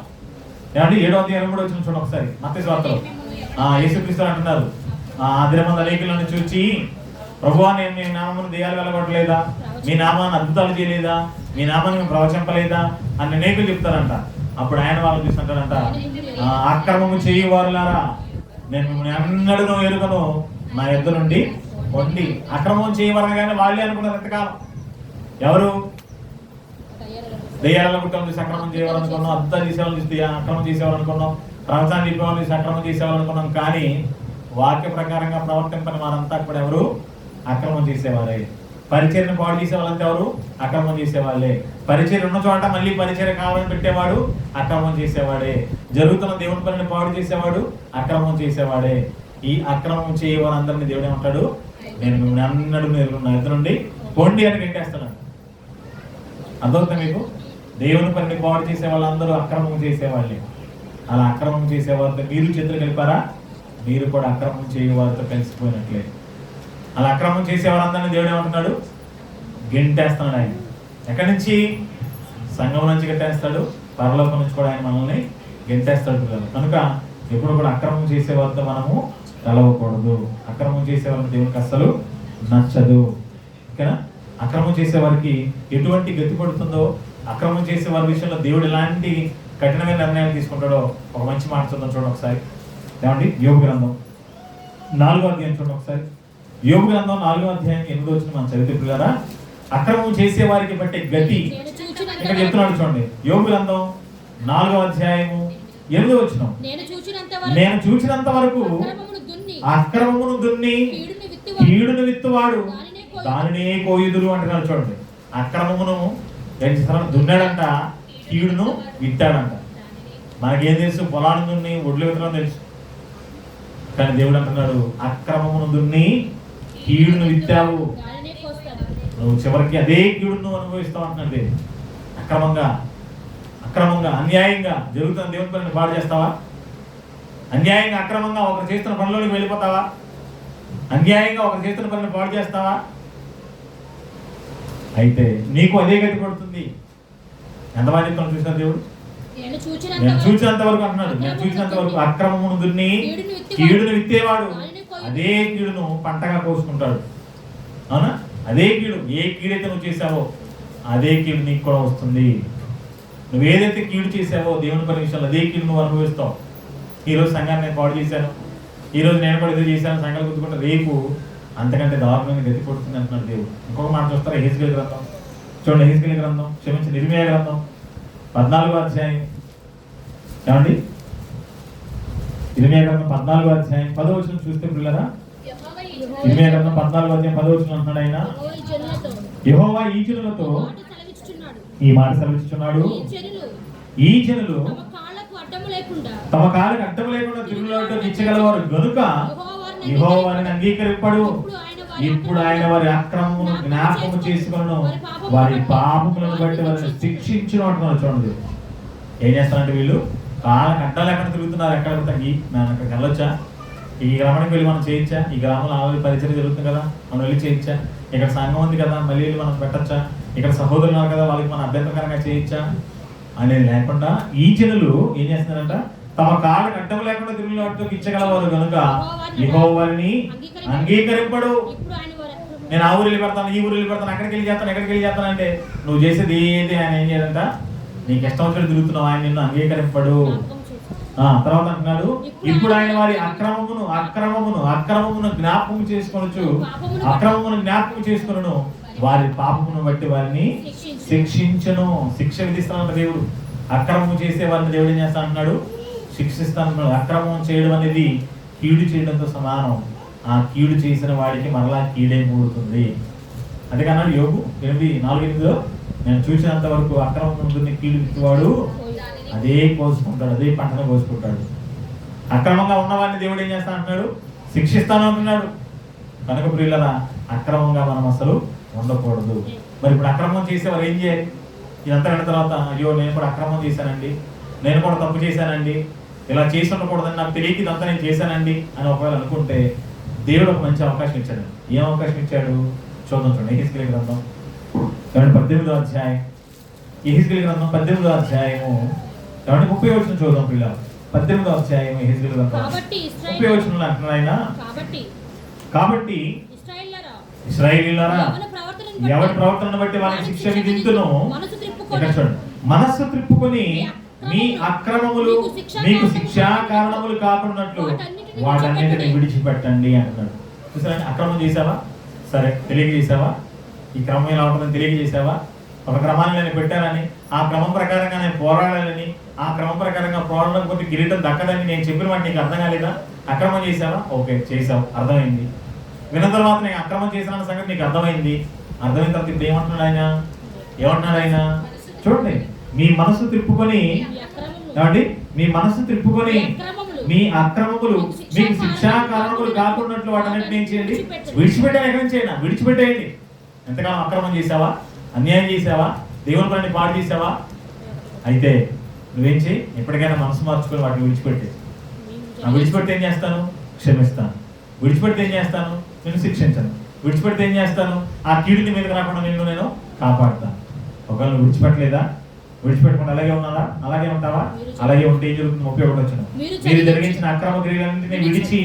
ఏమండి 7వ అధ్యాయం 23 వచ్చింది చూడండి ఒకసారి మత్తయి సువార్తలో. యేసుక్రీస్తు అంటున్నారు, అదిరమంది అనేకులను చూచి, ప్రభువా నేను మీ నామమును దెయ్యాలు వెళ్ళగొట్టలేదా, మీ నామాన్ని అద్భుతాలు చేయలేదా, మీ నామాన్ని మేము ప్రవచింపలేదా అని అనేకులు చెప్తారంట. అప్పుడు ఆయన వాళ్ళు చూస్తుంటారంట, అక్రమము చేయవారులారా నేను మిమ్మల్ని ఎన్నడూ ఎరుగను, నా యొద్ద నుండి పొండి. అక్రమం చేయవరనగానే వాళ్ళే అనుకున్నారు ఎంతకాలం. ఎవరు? దెయ్యాల గుట్టం చూసి అక్రమం చేయాలనుకున్నాం, అద్భుతాలు చేసేవాళ్ళు చూసి అక్రమం చేసేవాలనుకున్నాం, ప్రవచనాలు చెప్పేవాళ్ళు చూసి అక్రమం చేసేవాలనుకున్నాం. కానీ వాక్య ప్రకారంగా ప్రవర్తింపని వారంతా కూడా ఎవరు? అక్రమం చేసేవారే. పరిచర్ని పాడు చేసేవాళ్ళంతా ఎవరు? అక్రమం చేసేవాళ్ళే. పరిచర్య ఉన్న చోట మళ్ళీ పరిచర్య కావాలని పెట్టేవాడు అక్రమం చేసేవాడే. జరుగుతున్న దేవుని పనిని పాడు చేసేవాడు అక్రమం చేసేవాడే. ఈ అక్రమం చేయవారందరినీ దేవుడు ఏమంటాడు? నేను మిమ్మల్ని అన్నడు మీరు నా ఎదురు నుండి పొండి అని గెంటేస్తున్నాడు. అర్థమవుతుంది మీకు? దేవుని పనిని పాడు చేసే వాళ్ళందరూ అక్రమం చేసేవాళ్ళే. అలా అక్రమం చేసేవారితో మీరు చేతులు కలిపారా? మీరు కూడా అక్రమం చేయవారితో కలిసిపోయినట్లే. అలా అక్రమం చేసేవారందరినీ దేవుడు ఏమంటున్నాడు? గెంటేస్తున్నాడు ఆయన. ఎక్కడి నుంచి? సంఘం నుంచి గెంటేస్తాడు, పరలోకం నుంచి కూడా ఆయన మనల్ని గెంటేస్తాడు పిల్లలు. కనుక ఎప్పుడు కూడా అక్రమం చేసేవారితో మనము కలవకూడదు. అక్రమం చేసేవారికి దేవునికి అస్సలు నచ్చదు. ఓకేనా? అక్రమం చేసేవారికి ఎటువంటి గతి పడుతుందో, అక్రమం చేసే వారి విషయంలో దేవుడు ఎలాంటి కఠినమైన నిర్ణయాలు తీసుకుంటాడో ఒక మంచి మాట చూద్దాం చూడండి ఒకసారి. ఏమండి యోబు గ్రంథం 4వ అధ్యాయం చూడండి ఒకసారి. యోబు గ్రంథం 4వ అధ్యాయం 8వ వచనం మనం చదివితే పిల్లరా, అక్రమం చేసే వారికి పట్టే గతి ఇక్కడ చెప్తున్నాడు చూడండి. యోబు గ్రంథం 4వ అధ్యాయము 8వ వచనం, నేను చూచినంత వరకు అక్రమమును దున్ని కీడును విత్తువాడు దానినే కోయుదురు అంటున్నాడు చూడండి. అక్రమమును దున్నాడంట, కీడును విత్తాడంట. మనకేం తెలుసు? పొలాన్ని దున్ని ఒడ్లు విత్తడం తెలుసు. కానీ దేవుడు అంటున్నాడు, అక్రమమును దున్ని కీడును విత్తావు, నువ్వు చివరికి అదే కీడును అనుభవిస్తావు అంటున్నాడు దేవుడు. అక్రమంగా అన్యాయంగా జరుగుతున్న దేవుని పనిని పాడు చేస్తావా? అన్యాయంగా అక్రమంగా ఒకరు చేస్తున్న పనిలోకి వెళ్ళిపోతావా? అన్యాయంగా ఒకరు చేస్తున్న పనిని పాడు చేస్తావా? అయితే నీకు అదే గతి పడుతుంది. ఎంతమంది చెప్తాను చూసిన దేవుడు? నేను చూసినంత వరకు అంటున్నాడు, నేను చూసినంత వరకు అక్రమమును దున్ని కీడును విత్తేవాడు అదే కీడును పంటగా కోసుకుంటాడు. అవునా? అదే కీడు, ఏ కీడైతే నువ్వు చేసావో అదే కీడు నీకు కూడా వస్తుంది. నువ్వు ఏదైతే కీడు చేసావో దేవుని పని విషయంలో అదే కీడు నువ్వు అనుభవిస్తావు. ఈరోజు సంఘాన్ని నేను పాడు చేశాను, ఈరోజు నేను కూడా ఏదో చేశాను, సంఘాలు గుర్తుకుంటే రేపు అంతకంటే దారుణంగా గతి పడుతుంది అంటున్నాడు దేవుడు. ఇంకొక మాట చూస్తారా? యెహెజ్కేలు గ్రంథం చూడండి. యెహెజ్కేలు గ్రంథం ఇర్మీయా గ్రంథం 14వ అధ్యాయం. ఏమండి? ఇర్మీయా గ్రంథం 14వ అధ్యాయం 10వ వచనం చూస్తే పిల్లరా, ఇర్మీయా గ్రంథం 14వ అధ్యాయం 10వ వచనం అంటున్నాడు ఆయన, యెహోవా ఈ జనులతో ఈ మాట సెలవిస్తున్నాడు, ఈ జనులు తమ కాళ్ళకు అడ్డము లేకుండా తిరుగులాడుతూ ఇచ్చగలవారు గనుక యెహోవా వారిని అంగీకరింపడు. ఇప్పుడు ఆయన వారి అక్రమమును జ్ఞాపకము చేసుకొనును, వారి పాపములను బట్టి వారిని శిక్షించును అంటున్నారు. చూడండి ఏం చేస్తారంటే వీళ్ళు కాళ్ళకు అడ్డం లేకుండా తిరుగుతున్నారు. ఎక్కడ మనం అక్కడికి వెళ్ళొచ్చా? ఈ గ్రామానికి వెళ్ళి మనం చేయొచ్చా? ఈ గ్రామంలో ఆల్రెడీ పరిచయం జరుగుతుంది కదా, మనం వెళ్ళి చేయొచ్చా? ఇక్కడ సంఘం ఉంది కదా, మళ్ళీ వెళ్ళి మనం పెట్టచ్చా? ఇక్కడ సహోదరులు ఉన్నారు కదా, వాళ్ళకి మనం అభ్యంతరకరంగా చేయొచ్చా అనేది లేకుండా ఈ జనులు ఏం చేస్తున్నారంట? తమ కాళ్ళకు అడ్డం లేకుండా తిరుగులాడుతూ ఇచ్చగలవారు కనుక యెహోవా వారిని అంగీకరింపడు. నేను ఆ ఊరు వెళ్ళి పెడతాను, ఈ ఊరు వెళ్ళి పెడతాను, అక్కడికి వెళ్ళి చేస్తాను, ఎక్కడికి వెళ్ళి చేస్తాను అంటే నువ్వు చేసేది ఏది ఆయన ఏం చేయాలంట? నీకు ఇష్టం వచ్చినట్టు తిరుగుతున్నావు, ఆయన నిన్ను అంగీకరింపడు. తర్వాత అంటున్నాడు, ఇప్పుడు ఆయన వారి అక్రమమును జ్ఞాపకం చేసుకొనొచ్చు, అక్రమమును జ్ఞాపకం చేసుకొనును, వారి పాపమును బట్టి వారిని శిక్షించను. శిక్ష విధిస్తానంట దేవుడు. అక్రమం చేసే వారిని దేవుడు ఏం చేస్తా అంటున్నాడు? శిక్షిస్తాను. అక్రమం చేయడం అనేది కీడు చేయడంతో సమానం. ఆ కీడు చేసిన వాడికి మరలా కీడే మూడుతుంది. అందుకన్నాడు యోబు 8:4-8లో, నేను చూసినంత వరకు అక్రమం ఉంటుంది కీడు విత్తువాడు అదే కోసుకుంటాడు, అదే పంటను కోసుకుంటాడు. అక్రమంగా ఉన్నవాడిని దేవుడు ఏం చేస్తా అంటున్నాడు? శిక్షిస్తాను అంటున్నాడు. కనుక ప్రియులరా, అక్రమంగా మనం అసలు ఉండకూడదు. మరి ఇప్పుడు అక్రమం చేసేవారు ఏం చేయాలి? ఇదంతా విన్న తర్వాత, అయ్యో నేను కూడా అక్రమం చేశానండి, నేను కూడా తప్పు చేశానండి, ఇలా చేసి ఉండకూడదని నాకు తెలియక ఇదంతా నేను చేశానండి అని ఒకవేళ అనుకుంటే దేవుడు ఒక మంచి అవకాశం ఇచ్చాడు. ఏం అవకాశం ఇచ్చాడు చూద్దాం. చూడండి యెహెజ్కేలు గ్రంథం 18వ అధ్యాయం. యెహెజ్కేలు గ్రంథం 18వ అధ్యాయము 30వ వచనం చూద్దాం పిల్లలు. 18వ అధ్యాయం యెహెజ్కేలు గ్రంథం 30వ వచనంలో అంటున్నాడు ఆయన, కాబట్టి ఇశ్రాయేలీయులారా ఎవరి ప్రవర్తనను బట్టి వారికి శిక్ష విధింతును. ఇక్కడ చూడండి, మనస్సు త్రిప్పుకొని మీ అక్రమములు మీకు శిక్షా కారణములు కాకున్నట్లు వాటన్నిటిని విడిచిపెట్టండి అంటున్నాడు. చూసారా, అక్రమం చేసావా, సరే తెలియజేసావా, ఈ క్రమం ఎలా ఉంటుందని తెలియజేసావా, ఒక క్రమాన్ని నేను పెట్టానని ఆ క్రమం ప్రకారంగా నేను పోరాడాలని, ఆ క్రమం ప్రకారంగా పోరాడకపోతే కిరీటం దక్కదని నేను చెప్పిన వాటి నీకు అర్థం కాలేదా? అక్రమం చేసావా, ఓకే చేసావు, అర్థమైంది. విన్న తర్వాత నేను అక్రమం చేసిన సంగతి నీకు అర్థమైంది. అర్థమైన తర్వాత ఇప్పుడు ఏమంటున్నాడు ఆయన? ఏమంటున్నాడు ఆయన? చూడండి, మీ మనసు తిప్పుకొని, ఏమండి, మీ మనసు తిప్పుకొని మీ అక్రమములు మీకు శిక్షా కారణములు కాకున్నట్లు వాటన్నిటిని ఏం చేయండి? విడిచిపెట్టాను. ఎక్కడి నుంచి అయినా విడిచిపెట్టేయండి. ఎంతకాలం అక్రమం చేసావా, అన్యాయం చేసావా, దేవుని పనిని పాడు చేసావా? అయితే నువ్వేం చేయి, ఎప్పటికైనా మనసు మార్చుకొని వాటిని విడిచిపెట్టే. విడిచిపెడితే ఏం చేస్తాను? క్షమిస్తాను. విడిచిపెడితే ఏం చేస్తాను? నేను శిక్షించను. విడిచిపెడితే ఏం చేస్తాను? ఆ కీడుని మీదకి రాకుండా నేను కాపాడుతాను. ఒకవేళ విడిచిపెట్టలేదా? విడిచిపెట్టకుండా అలాగే ఉన్నారా? అలాగే ఉంటావా? అలాగే ఉంటే ఏం జరుగుతుంది? 31 వచనం, మీరు జరిగించిన అక్రమ క్రియలన్నింటినీ విడిచి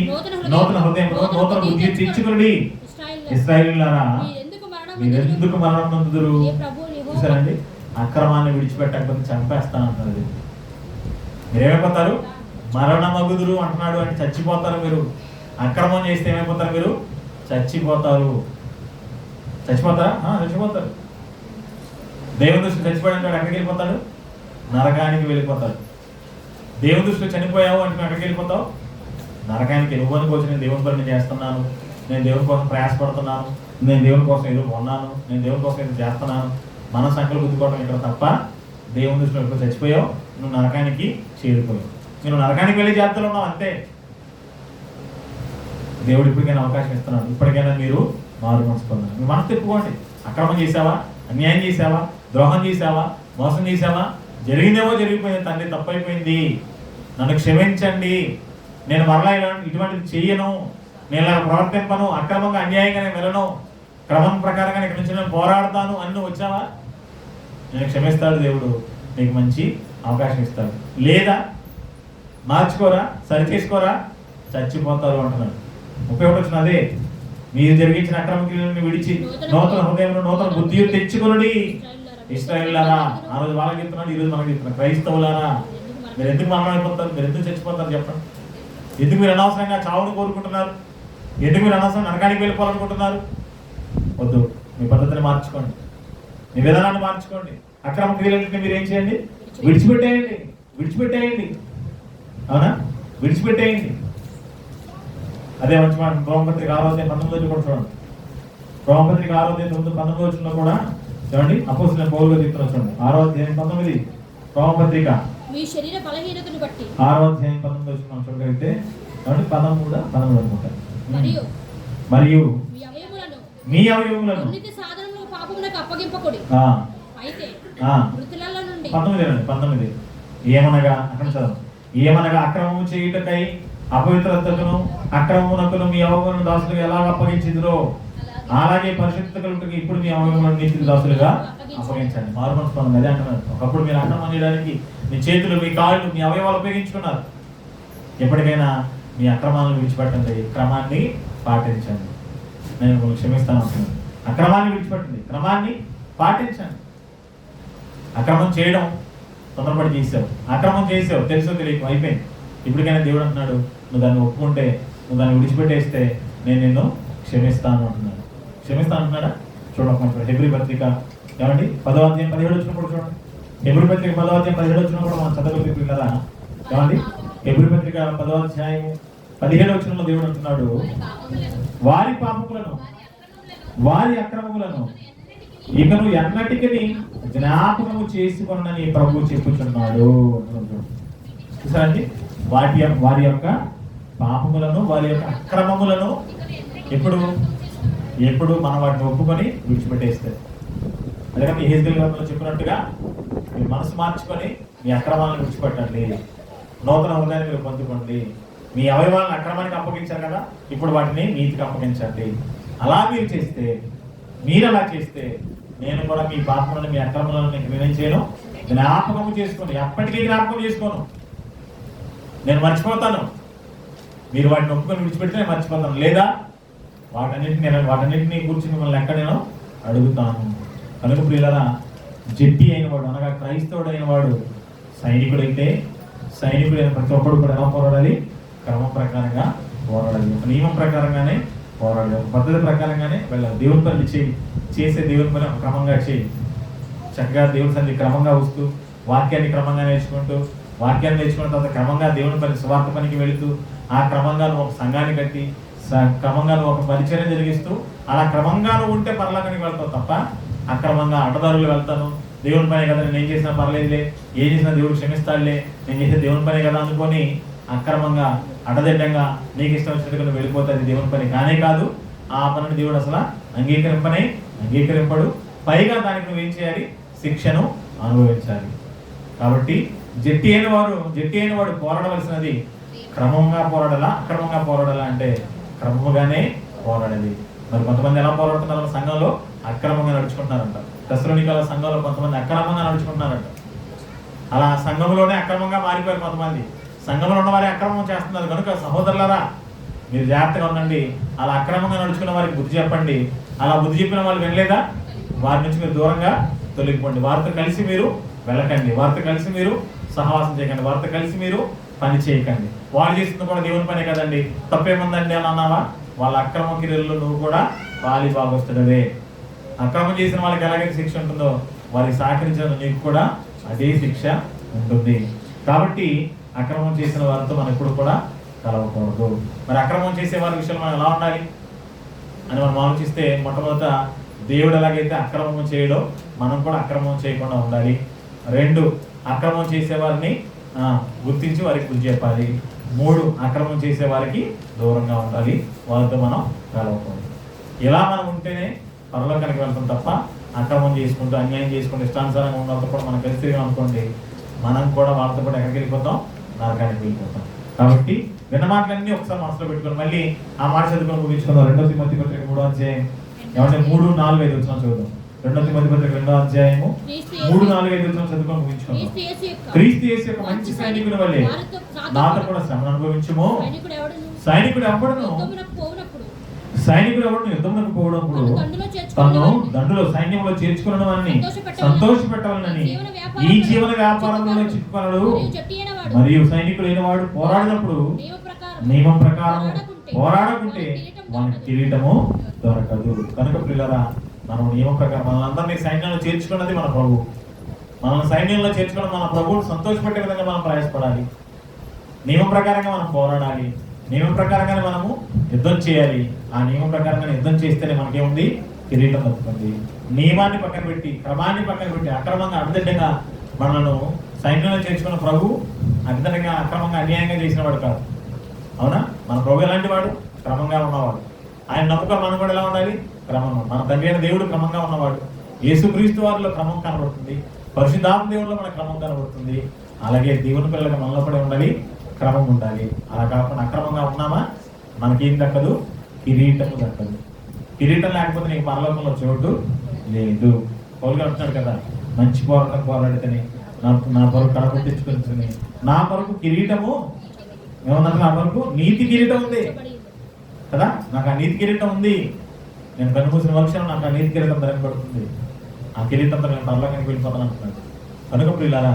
నూతన హృదయంలో నూతన బుద్ధి తెచ్చుకోండి. ఇశ్రాయేలీయులారా మీరెందుకు మరణం పొందుదురు? చూసారండి, అక్రమాన్ని విడిచిపెట్టకపోతే చంపేస్తానంటున్నది. మీరేమైపోతారు? మరణమగుదురు అంటున్నాడు. అంటే చచ్చిపోతారు మీరు. అక్రమం చేస్తే ఏమైపోతారు మీరు? చచ్చిపోతారు. చచ్చిపోతారా? చచ్చిపోతారు. దేవుని దృష్టిలో చచ్చిపోయాడు అంటే ఎక్కడికి వెళ్ళిపోతాడు? నరకానికి వెళ్ళిపోతాడు. దేవుని దృష్టిలో చనిపోయావు అంటే ఎక్కడికి వెళ్ళిపోతావు? నరకానికి. నువ్వు అనుకోవచ్చు నేను దేవుని పని చేస్తున్నాను, నేను దేవుని కోసం ప్రయాసపడుతున్నాను, నేను దేవుని కోసం ఏదో కొన్నాను, నేను దేవుని కోసం ఏదో చేస్తున్నాను, మన సంఖ్యలు గుద్దుకోవడం ఇక్కడ తప్ప దేవుని దృష్టిలో ఎప్పుడు చచ్చిపోయావు, నువ్వు నరకానికి చేరిపోయావు. నువ్వు నరకానికి వెళ్ళి జాగ్రత్తలు ఉన్నావు అంతే. దేవుడు ఇప్పటికైనా అవకాశం ఇస్తున్నాడు. ఇప్పటికైనా మీరు మారు మనసు పొందాలి. మీ మనసు తిప్పుకోండి. అక్రమం చేసావా, అన్యాయం చేసావా, ద్రోహం చేసావా, మోసం చేసావా, జరిగిందేమో జరిగిపోయింది, తండ్రి తప్పైపోయింది, నన్ను క్షమించండి, నేను మరలా ఇటువంటిది చెయ్యను, నేను ఇలా ప్రవర్తింపను, అక్రమంగా అన్యాయంగా నేను వెళ్ళను, క్రమం ప్రకారంగా ఇక్కడ నుంచి నేను పోరాడతాను అని నువ్వు వచ్చావా? నేను క్షమిస్తాడు దేవుడు, నీకు మంచి అవకాశం ఇస్తాడు. లేదా మార్చుకోరా, సరి చేసుకోరా, చచ్చిపోతారు అంటున్నాడు. 31 వచ్చిన అదే, మీరు జరిగించిన అక్రమ క్రియలను విడిచి నూతన హృదయంలో నూతన బుద్ధి తెచ్చుకొనుడి. ఇశ్రాయేలీయులారా, ఆ రోజు వాళ్ళకి చెప్తున్నాడు, ఈ రోజు మనకి చెప్తున్నాడు. క్రైస్తవులారా, మీరు ఎందుకు మరణం అయిపోతారు? మీరు ఎందుకు చచ్చిపోతారు చెప్పండి? ఎందుకు మీరు అనవసరంగా చావును కోరుకుంటున్నారు? ఎందుకు మీరు అనవసరంగా నరకానికి వెళ్ళిపోవాలనుకుంటున్నారు? వద్దు, మీ పద్ధతిని మార్చుకోండి, మీ విధానాన్ని మార్చుకోండి. అక్రమ క్రియలన్నింటినీ మీరు ఏం చేయండి? విడిచిపెట్టేయండి. విడిచిపెట్టేయండి. అవునా? విడిచిపెట్టేయండి. అదే మంచి మాట. రోమపత్రిక 6:19 కూడా చూడండి. రోమపత్రిక 6:19 కూడా చూడండి. అపోస్తలుడైన పౌలు చెప్తున్నా చూడండి. 6:19 రోమపత్రిక మీ శరీర బలహీనతను బట్టి 6:19 చూడగలిగితే 13 అనుకుంటా. మరియు మీ అవయవములను అన్నిటి సాధనములకు పాపములకు అప్పగింపకుడి. అయితే మృతులలో నుండి 19 ఏమనగా అక్కడ చదువు. ఏమనగా అక్రమము చేయుటకై అపవిత్రతను అక్రమమునకును మీ అవయవములను దాసులుగా ఎలాగ అప్పగించిద్రో అలాగే పరిశుద్ధత కలుగుటకు ఇప్పుడు మీ అవయవములను నీతికి దాసులుగా అప్పగించండి. మారుమనసు పొందండి. అదే అంటున్నారు. ఒకప్పుడు మీరు అక్రమం చేయడానికి మీ చేతులు, మీ కాళ్ళు, మీ అవయవాలు ఉపయోగించుకున్నారు. ఎప్పటికైనా మీ అక్రమాలను విడిచిపెట్టండి, క్రమాన్ని పాటించండి. నేను మిమ్మల్ని క్షమిస్తాను అంటున్నాను. అక్రమాన్ని విడిచిపెట్టండి, క్రమాన్ని పాటించండి. అక్రమం చేయడం తొందరపడి చేసావు, అక్రమం చేసావు, తెలుసో తెలియకు, అయిపోయింది. ఇప్పటికైనా దేవుడు అంటున్నాడు, నువ్వు దాన్ని ఒప్పుకుంటే, నువ్వు దాన్ని విడిచిపెట్టేస్తే నేను నిన్ను క్షమిస్తాను అంటున్నాడు. క్షమిస్తాను అంటున్నాడా? చూడండి. హెబ్రీ పత్రిక ఏమండి 10వ అధ్యాయం 17 వచ్చినప్పుడు చూడండి. హెబ్రీ పత్రిక 10వ అధ్యాయం 17 వచ్చినప్పుడు మనం చదవగలిపి కదా ఏమండి. హెబ్రీ పత్రిక 10వ అధ్యాయం 17 వచనంలో దేవుడు అంటున్నాడు, వారి పాపములను వారి అక్రమములను ఇకను ఎన్నటికీ జ్ఞాపకము చేసుకొనని ప్రభు చెప్పుచున్నాడు. చూసారండి, వారి యొక్క పాపములను వారి యొక్క అక్రమములను ఎప్పుడు మనం వాటిని ఒప్పుకొని విడిచిపెట్టేస్తే, అందుకని యెహెజ్కేలు గ్రంథంలో చెప్పినట్టుగా మీ మనసు మార్చుకొని మీ అక్రమాలను విడిచిపెట్టండి. నూతన హృదయాన్ని మీరు పొందుకోండి. మీ అవయవాలను అక్రమానికి అప్పగించారు కదా, ఇప్పుడు వాటిని నీతికి అప్పగించండి. అలా మీరు చేస్తే, మీరు అలా చేస్తే నేను కూడా మీ పాపములను మీ అక్రమాలను నిర్ణయించాను, జ్ఞాపకము చేసుకోను, ఎప్పటికీ జ్ఞాపకం చేసుకోను. నేను మర్చిపోతాను. మీరు వాటిని ఒప్పుకొని విడిచిపెడితే నేను మర్చిపోతాను, లేదా వాటన్నిటిని గురించి మిమ్మల్ని ఎక్కడ నేను అడుగుతాను. కనుక ప్రియులారా, జట్టి అయిన వాడు అనగా క్రైస్తవుడు అయిన వాడు సైనికుడైతే సైనికుడైన ప్రతి ఒక్కడు కూడా ఎలా పోరాడాలి? క్రమం ప్రకారంగా పోరాడాలి, ఒక నియమం ప్రకారంగానే పోరాడాలి, ఒక పద్ధతి ప్రకారంగానే వెళ్ళాలి. దేవుని పని చేసే దేవుని పని క్రమంగా చేయి. చక్కగా దేవుని సన్నిధి క్రమంగా వస్తూ, వాక్యాన్ని క్రమంగా నేర్చుకుంటూ, వాక్యాన్ని నేర్చుకున్న తర్వాత క్రమంగా దేవుని పని స్వార్థ పనికి వెళుతూ, ఆ క్రమంగా నువ్వు ఒక సంఘాన్ని కట్టి క్రమంగా నువ్వు ఒక పరిచయం జరిగిస్తూ, అలా క్రమంగా నువ్వు ఉంటే పరలోకానికి వెళ్తావు తప్ప అక్రమంగా అడ్డదారులు వెళ్తాను, దేవుని పనే కదా నేను ఏం చేసినా పర్లేదులే, ఏం చేసినా దేవుడు క్షమిస్తాడులే, నేను చేసే దేవుని పనే కదా అనుకొని అక్రమంగా అడ్డదిడ్డంగా నీకు ఇష్టం వచ్చినట్టుగా నువ్వు వెళ్ళిపోతుంది. దేవుని పని కానే కాదు. ఆ పనిని దేవుడు అసలు అంగీకరింపడు. పైగా దానికి నువ్వేం చేయాలి? శిక్షను అనుభవించాలి. కాబట్టి జట్టి అయిన వాడు పోరాడవలసినది క్రమంగా పోరాడాలా, అక్రమంగా పోరాడాలా అంటే క్రమముగానే పోరాడాలి. మరి కొంతమంది ఎలా పోరాడుతున్నారు? సంఘంలో అక్రమంగా నడుచుకుంటున్నారంట. తెస్సలోనికల సంఘంలో కొంతమంది అక్రమంగా నడుచుకుంటున్నారంట. అలా సంఘంలోనే అక్రమంగా మారిపోయారు కొంతమంది. సంఘంలో ఉన్న వారి అక్రమం చేస్తున్నారు. కనుక సహోదరులారా, మీరు జాగ్రత్తగా ఉండండి. అలా అక్రమంగా నడుచుకున్న వారికి బుద్ధి చెప్పండి. అలా బుద్ధి చెప్పిన వాళ్ళు వినలేదా, వారి నుంచి మీరు దూరంగా తొలగిపోండి. వారితో కలిసి మీరు వెళ్ళకండి, వారితో కలిసి మీరు సహవాసం చేయకండి, వారితో కలిసి మీరు పని చేయకండి. వాళ్ళు చేస్తుంది కూడా దేవుని పనే కదండి, తప్పేముందండి అని అన్నావా? వాళ్ళ అక్రమ క్రియల్లో నువ్వు కూడా పాలి భాగస్తుడవే. అక్రమం చేసిన వాళ్ళకి ఎలాగైతే శిక్ష ఉంటుందో, వారికి సహకరించిన నీకు కూడా అదే శిక్ష ఉంటుంది. కాబట్టి అక్రమం చేసిన వారితో మనం ఎప్పుడు కూడా కలవకూడదు. మరి అక్రమం చేసే వారి విషయంలో మనం ఎలా ఉండాలి అని మనం ఆలోచిస్తే, మొట్టమొదట దేవుడు ఎలాగైతే అక్రమం చేయడో మనం కూడా అక్రమం చేయకుండా ఉండాలి. 2, అక్రమం చేసే వారిని గుర్తించి వారికి బుద్ధి చెప్పాలి. 3, అక్రమం చేసే వారికి దూరంగా ఉండాలి, వాళ్ళతో మనం కలవకూడదు. ఇలా మనం ఉంటేనే పరలోకానికి వెళ్తాం తప్ప అక్రమం చేసుకుంటూ, అన్యాయం చేసుకుంటూ, ఇష్టానుసారంగా ఉన్నప్పుడు కూడా మనం కలిసి తిరిగాం అనుకోండి, మనం కూడా వాళ్ళతో కూడా ఎక్కడికి వెళ్ళిపోతాం? నరకానికి వెళ్ళిపోతాం. కాబట్టి విన్న మాటలన్నీ ఒకసారి మనసులో పెట్టుకొని మళ్ళీ ఆ మాట చదువుకొని ముగించుకుందాం. 2 తిమోతి పత్రిక 3వ అధ్యాయం, ఏమంటే 3, 4, 5 వచ్చిన చదువుదాం. 2 తిమోతి పత్రిక 2వ అధ్యాయము 3, 4, 5 వచ్చిన చదువుకొని ముగించుకుందాం. క్రీస్తు యేసు యొక్క మంచి సైనికుని వలె నాతో కూడా శ్రమను అనుభవించుము. సైనికుడు ఎవడును యుద్ధమునకు పోవడప్పుడు తను దండులో సైన్యంలో చేర్చుకున్న వారిని సంతోషపెట్టాలని ఈ జీవన వ్యాపారంలో చిక్కుకొనడు. మరియు సైనికుడైన వాడు పోరాడినప్పుడు నియమం ప్రకారం పోరాడకుంటే మనకి కిరీటము దొరకదు. కనుక పిల్లరా, మనం నియమం ప్రకారం మనందరినీ సైన్యంలో చేర్చుకున్నది మన ప్రభు. మనల్ని సైన్యంలో చేర్చుకున్న మన ప్రభువును సంతోషపెట్టే విధంగా మనం ప్రయాసపడాలి. నియమం ప్రకారంగా మనం పోరాడాలి, నియమం ప్రకారంగానే మనము యుద్ధం చేయాలి. ఆ నియమం ప్రకారంగా యుద్ధం చేస్తేనే మనకేముంది? కిరీటం దొరుకుతుంది. నియమాన్ని పక్కన పెట్టి, క్రమాన్ని పక్కన పెట్టి అక్రమంగా అడ్డదిడ్డంగా మనను సైన్యంలో చేర్చుకున్న ప్రభు అడ్డదిడ్డంగా అక్రమంగా అన్యాయంగా చేసిన వాడు కాదు. అవునా? మన ప్రభు ఎలాంటి వాడు? క్రమంగా ఉన్నవాడు. ఆయన నమ్మకం మనం కూడా ఎలా ఉండాలి? క్రమంగా. మన తండ్రి అయిన దేవుడు క్రమంగా ఉన్నవాడు. యేసుక్రీస్తు వారిలో క్రమం కనబడుతుంది, పరిశుద్ధాత్మ దేవుడిలో మన క్రమం కనబడుతుంది. అలాగే దేవుని పిల్లలకి మనలో కూడా ఉండాలి, క్రమం ఉండాలి. అలా కాకుండా అక్రమంగా ఉన్నామా మనకేం దక్కదు? కిరీటము దక్కదు. కిరీటం లేకపోతే నీకు పరలోకంలో చోటు లేదు. పౌలు గారు అంటున్నాడు కదా, మంచి పోరాటం పోరాడితేనే నా కొరకు కడగొట్టించుకొని నా కొరకు కిరీటము ఏమన్నా, నా కొరకు నీతి కిరీటం ఉంది కదా, నాకు ఆ నీతి కిరీటం ఉంది. నేను కనుమూసిన వర్షం నాకు ఆ నీతి కిరీటం ధరింపబడుతుంది. ఆ కిరీటంతో నేను పరలోకానికి వెళ్ళిపోతాను అంటున్నాడు. కనుక పిల్లరా,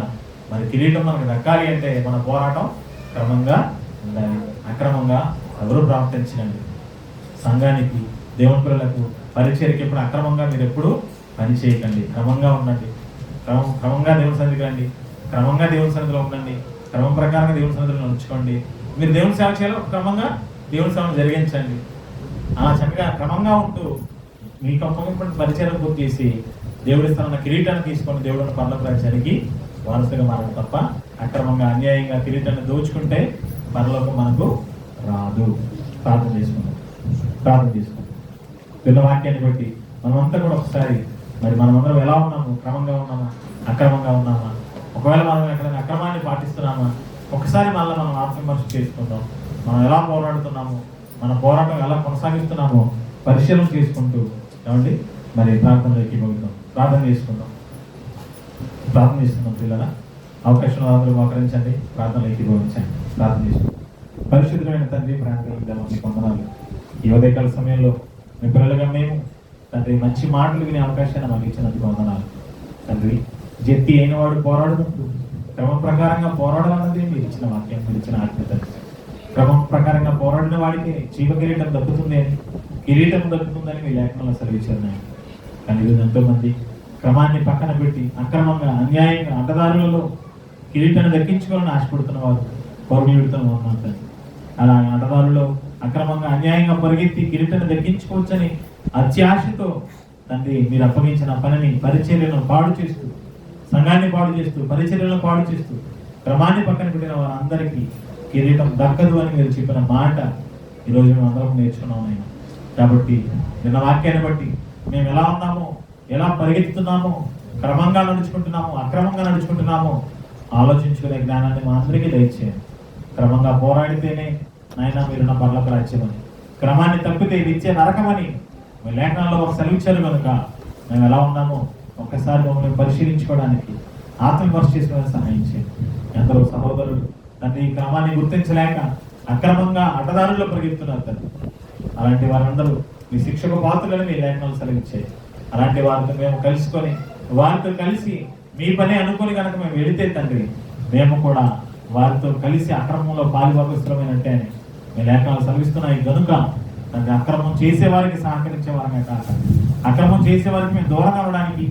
మరి కిరీటం మనకు దక్కాలి అంటే మన పోరాటం క్రమంగా ఉండాలి. అక్రమంగా ఎవరు ప్రార్థించండి. సంఘానికి, దేవుని పిల్లలకు, పరిచర్యకి ఎప్పుడు అక్రమంగా మీరు ఎప్పుడు పని చేయకండి. క్రమంగా ఉండండి, క్రమంగా దేవుని సన్నిధికి రండి, క్రమంగా దేవుని సన్నిధిలో ఉండండి, క్రమం ప్రకారంగా దేవుని సన్నిధిలో ఉంచుకోండి. మీరు దేవుని సేవ చేయాలో క్రమంగా దేవుని సేవను జరిగించండి. అలా చక్కగా క్రమంగా ఉంటూ మీకు అప్పగించిన పరిచయం పూర్తి చేసి దేవుడిస్తున్న కిరీటాన్ని తీసుకొని దేవుడిని పరలోక రాజ్యానికి వారసుగా మారడం తప్ప అక్రమంగా అన్యాయంగా కిరీటాన్ని దోచుకుంటే పరలోకం మనకు రాదు. ప్రార్థన చేసుకుందాం. పిల్ల వాక్యాన్ని బట్టి మనమంతా కూడా ఒకసారి మరి మనమందరం ఎలా ఉన్నాము? క్రమంగా ఉన్నామా? అక్రమంగా ఉన్నామా? ఒకవేళ మనం ఎక్కడైనా అక్రమాన్ని పాటిస్తున్నామా? ఒకసారి మళ్ళీ మనం ఆత్మవిమర్శ చేసుకుందాం. మనం ఎలా పోరాడుతున్నాము, మన పోరాటం ఎలా కొనసాగిస్తున్నామో పరిశీలన చేసుకుంటూ ఏమండి మరి ప్రార్థనలోకి పోతాం. ప్రార్థన చేసుకుందాం పిల్లల అవకాశం అందరూ మోకరించండి, ప్రార్థనలోకి పోయించండి. ప్రార్థన చేసుకుందాం. పరిశుద్ధమైన తండ్రి, ప్రార్థన మీకు వందనాలు. ఈ ఉదయకాల సమయంలో మీ పిల్లలుగా మేము తండ్రి మంచి మాటలు వినే అవకాశాన్ని మాకు ఇచ్చినందుకు వందనాలు తండ్రి. జట్టి అయిన వాడు పోరాడుకుంటూ క్రమం ప్రకారంగా పోరాడాలన్నది మీరు ఇచ్చిన వాక్యం, మీరు ఇచ్చిన ఆజ్ఞత. క్రమం ప్రకారంగా పోరాడిన వాడికి జీవ కిరీటం దక్కుతుంది అని, కిరీటం దక్కుతుందని మీ లేఖనంలో సెలవిచ్చారు. కానీ ఈరోజు ఎంతో మంది క్రమాన్ని పక్కన పెట్టి అక్రమంగా అన్యాయంగా అడ్డదారులలో కిరీటాన్ని దక్కించుకోవాలని ఆశపడుతున్న వారు పౌరులుడుతూ ఉన్నారు. అలా అడ్డదారులో అక్రమంగా అన్యాయంగా పరిగెత్తి కిరీటాన్ని దక్కించుకోవచ్చని అత్యాశతో తండ్రి మీరు అప్పగించిన పనిని పరిచర్యలను పాడు చేస్తూ, సంఘాన్ని పాడు చేస్తూ, పరిచర్యలను పాడు చేస్తూ క్రమాన్ని పక్కన పెట్టిన వారందరికీ కిరీటం దక్కదు అని మీరు చెప్పిన మాట ఈరోజు మేము అందరం నేర్చుకున్నాం ఆయన. కాబట్టి నిన్న వాక్యాన్ని బట్టి మేము ఎలా ఉన్నామో, ఎలా పరిగెత్తుతున్నామో, క్రమంగా నడుచుకుంటున్నామో, అక్రమంగా నడుచుకుంటున్నామో ఆలోచించుకునే జ్ఞానాన్ని మా అందరికీ దయచేయండి. క్రమంగా పోరాడితేనే నాయన మీరు నా పర్లకు రాజ్యమని, క్రమాన్ని తప్పితే ఇది ఇచ్చే నరకమని మీ లేఖనాల్లో ఒక సెలవిచ్చారు కనుక మేము ఎలా ఉన్నామో ఒక్కసారి మమ్మల్ని పరిశీలించుకోవడానికి ఆత్మవిమర్శ చేసుకోవడానికి సహాయం చేయండి. ఎందరో సహోదరులు తండ్రి ఈ క్రమాన్ని గుర్తించలేక అక్రమంగా అడ్డదారుల్లో పరిగెత్తున్నారు తండ్రి. అలాంటి వారందరూ మీ శిక్షకు పాత్రలను మీ లేఖనాలు సెలవిచ్చాయి. అలాంటి వారితో మేము కలుసుకొని వారితో కలిసి మీ పని అనుకొని కనుక మేము వెళితే తండ్రి మేము కూడా వారితో కలిసి అక్రమంలో పాలుభాగస్తులమైనట్టే అని మీ లేఖనాలు సెలవిస్తున్నాయి కనుక తండ్రి అక్రమం చేసేవారికి సహకరించే వారమే కాక అక్రమం చేసేవారికి మేము దూరంగా ఉండడానికి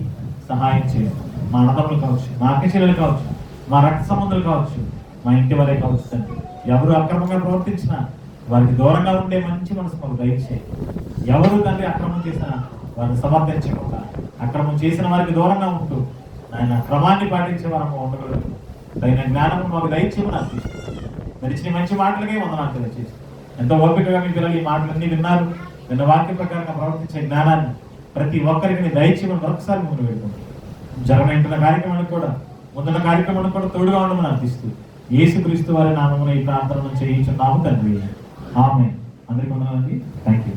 సహాయం చేయండి. మా అన్నదమ్ములు కావచ్చు, మా అక్కచెల్లెలు కావచ్చు, మా రక్త సంబంధులు కావచ్చు, మా ఇంటి వారే కావచ్చు తండ్రి. ఎవరు అక్రమంగా ప్రవర్తించినా వారికి దూరంగా ఉండే మంచి మనసు మాకు దయచేయండి. ఎవరు తండ్రి అక్రమం చేసినా వారిని సమర్థించకుండా అక్రమం చేసిన వారికి దూరంగా ఉంటూ ఆయన క్రమాన్ని పాటించే వారు ఉండగలరు. తగిన జ్ఞానం మాకు దయచేయమని అర్థిస్తుంది. నడిచిన మంచి మాటలకే వందనాలు తెలియజేసి ఎంతో ఓపికగా మీ పిల్లలు ఈ మాటలన్నీ విన్నారు. నిన్న వాక్య ప్రకారంగా ప్రవర్తించే జ్ఞానాన్ని ప్రతి ఒక్కరికి దయచేయమని మరొకసారి ముందు పెట్టుకుంటాం. జరగనంటున్న కార్యక్రమానికి కూడా ముందున్న కార్యక్రమానికి కూడా తోడుగా ఉండమని అర్థిస్తూ యేసుక్రీస్తు వారి నామమున ఈ ప్రార్థనను చేయించున్నాము తండ్రి. ఆమేన్. అందరికీ వందనాలండి. Thank you.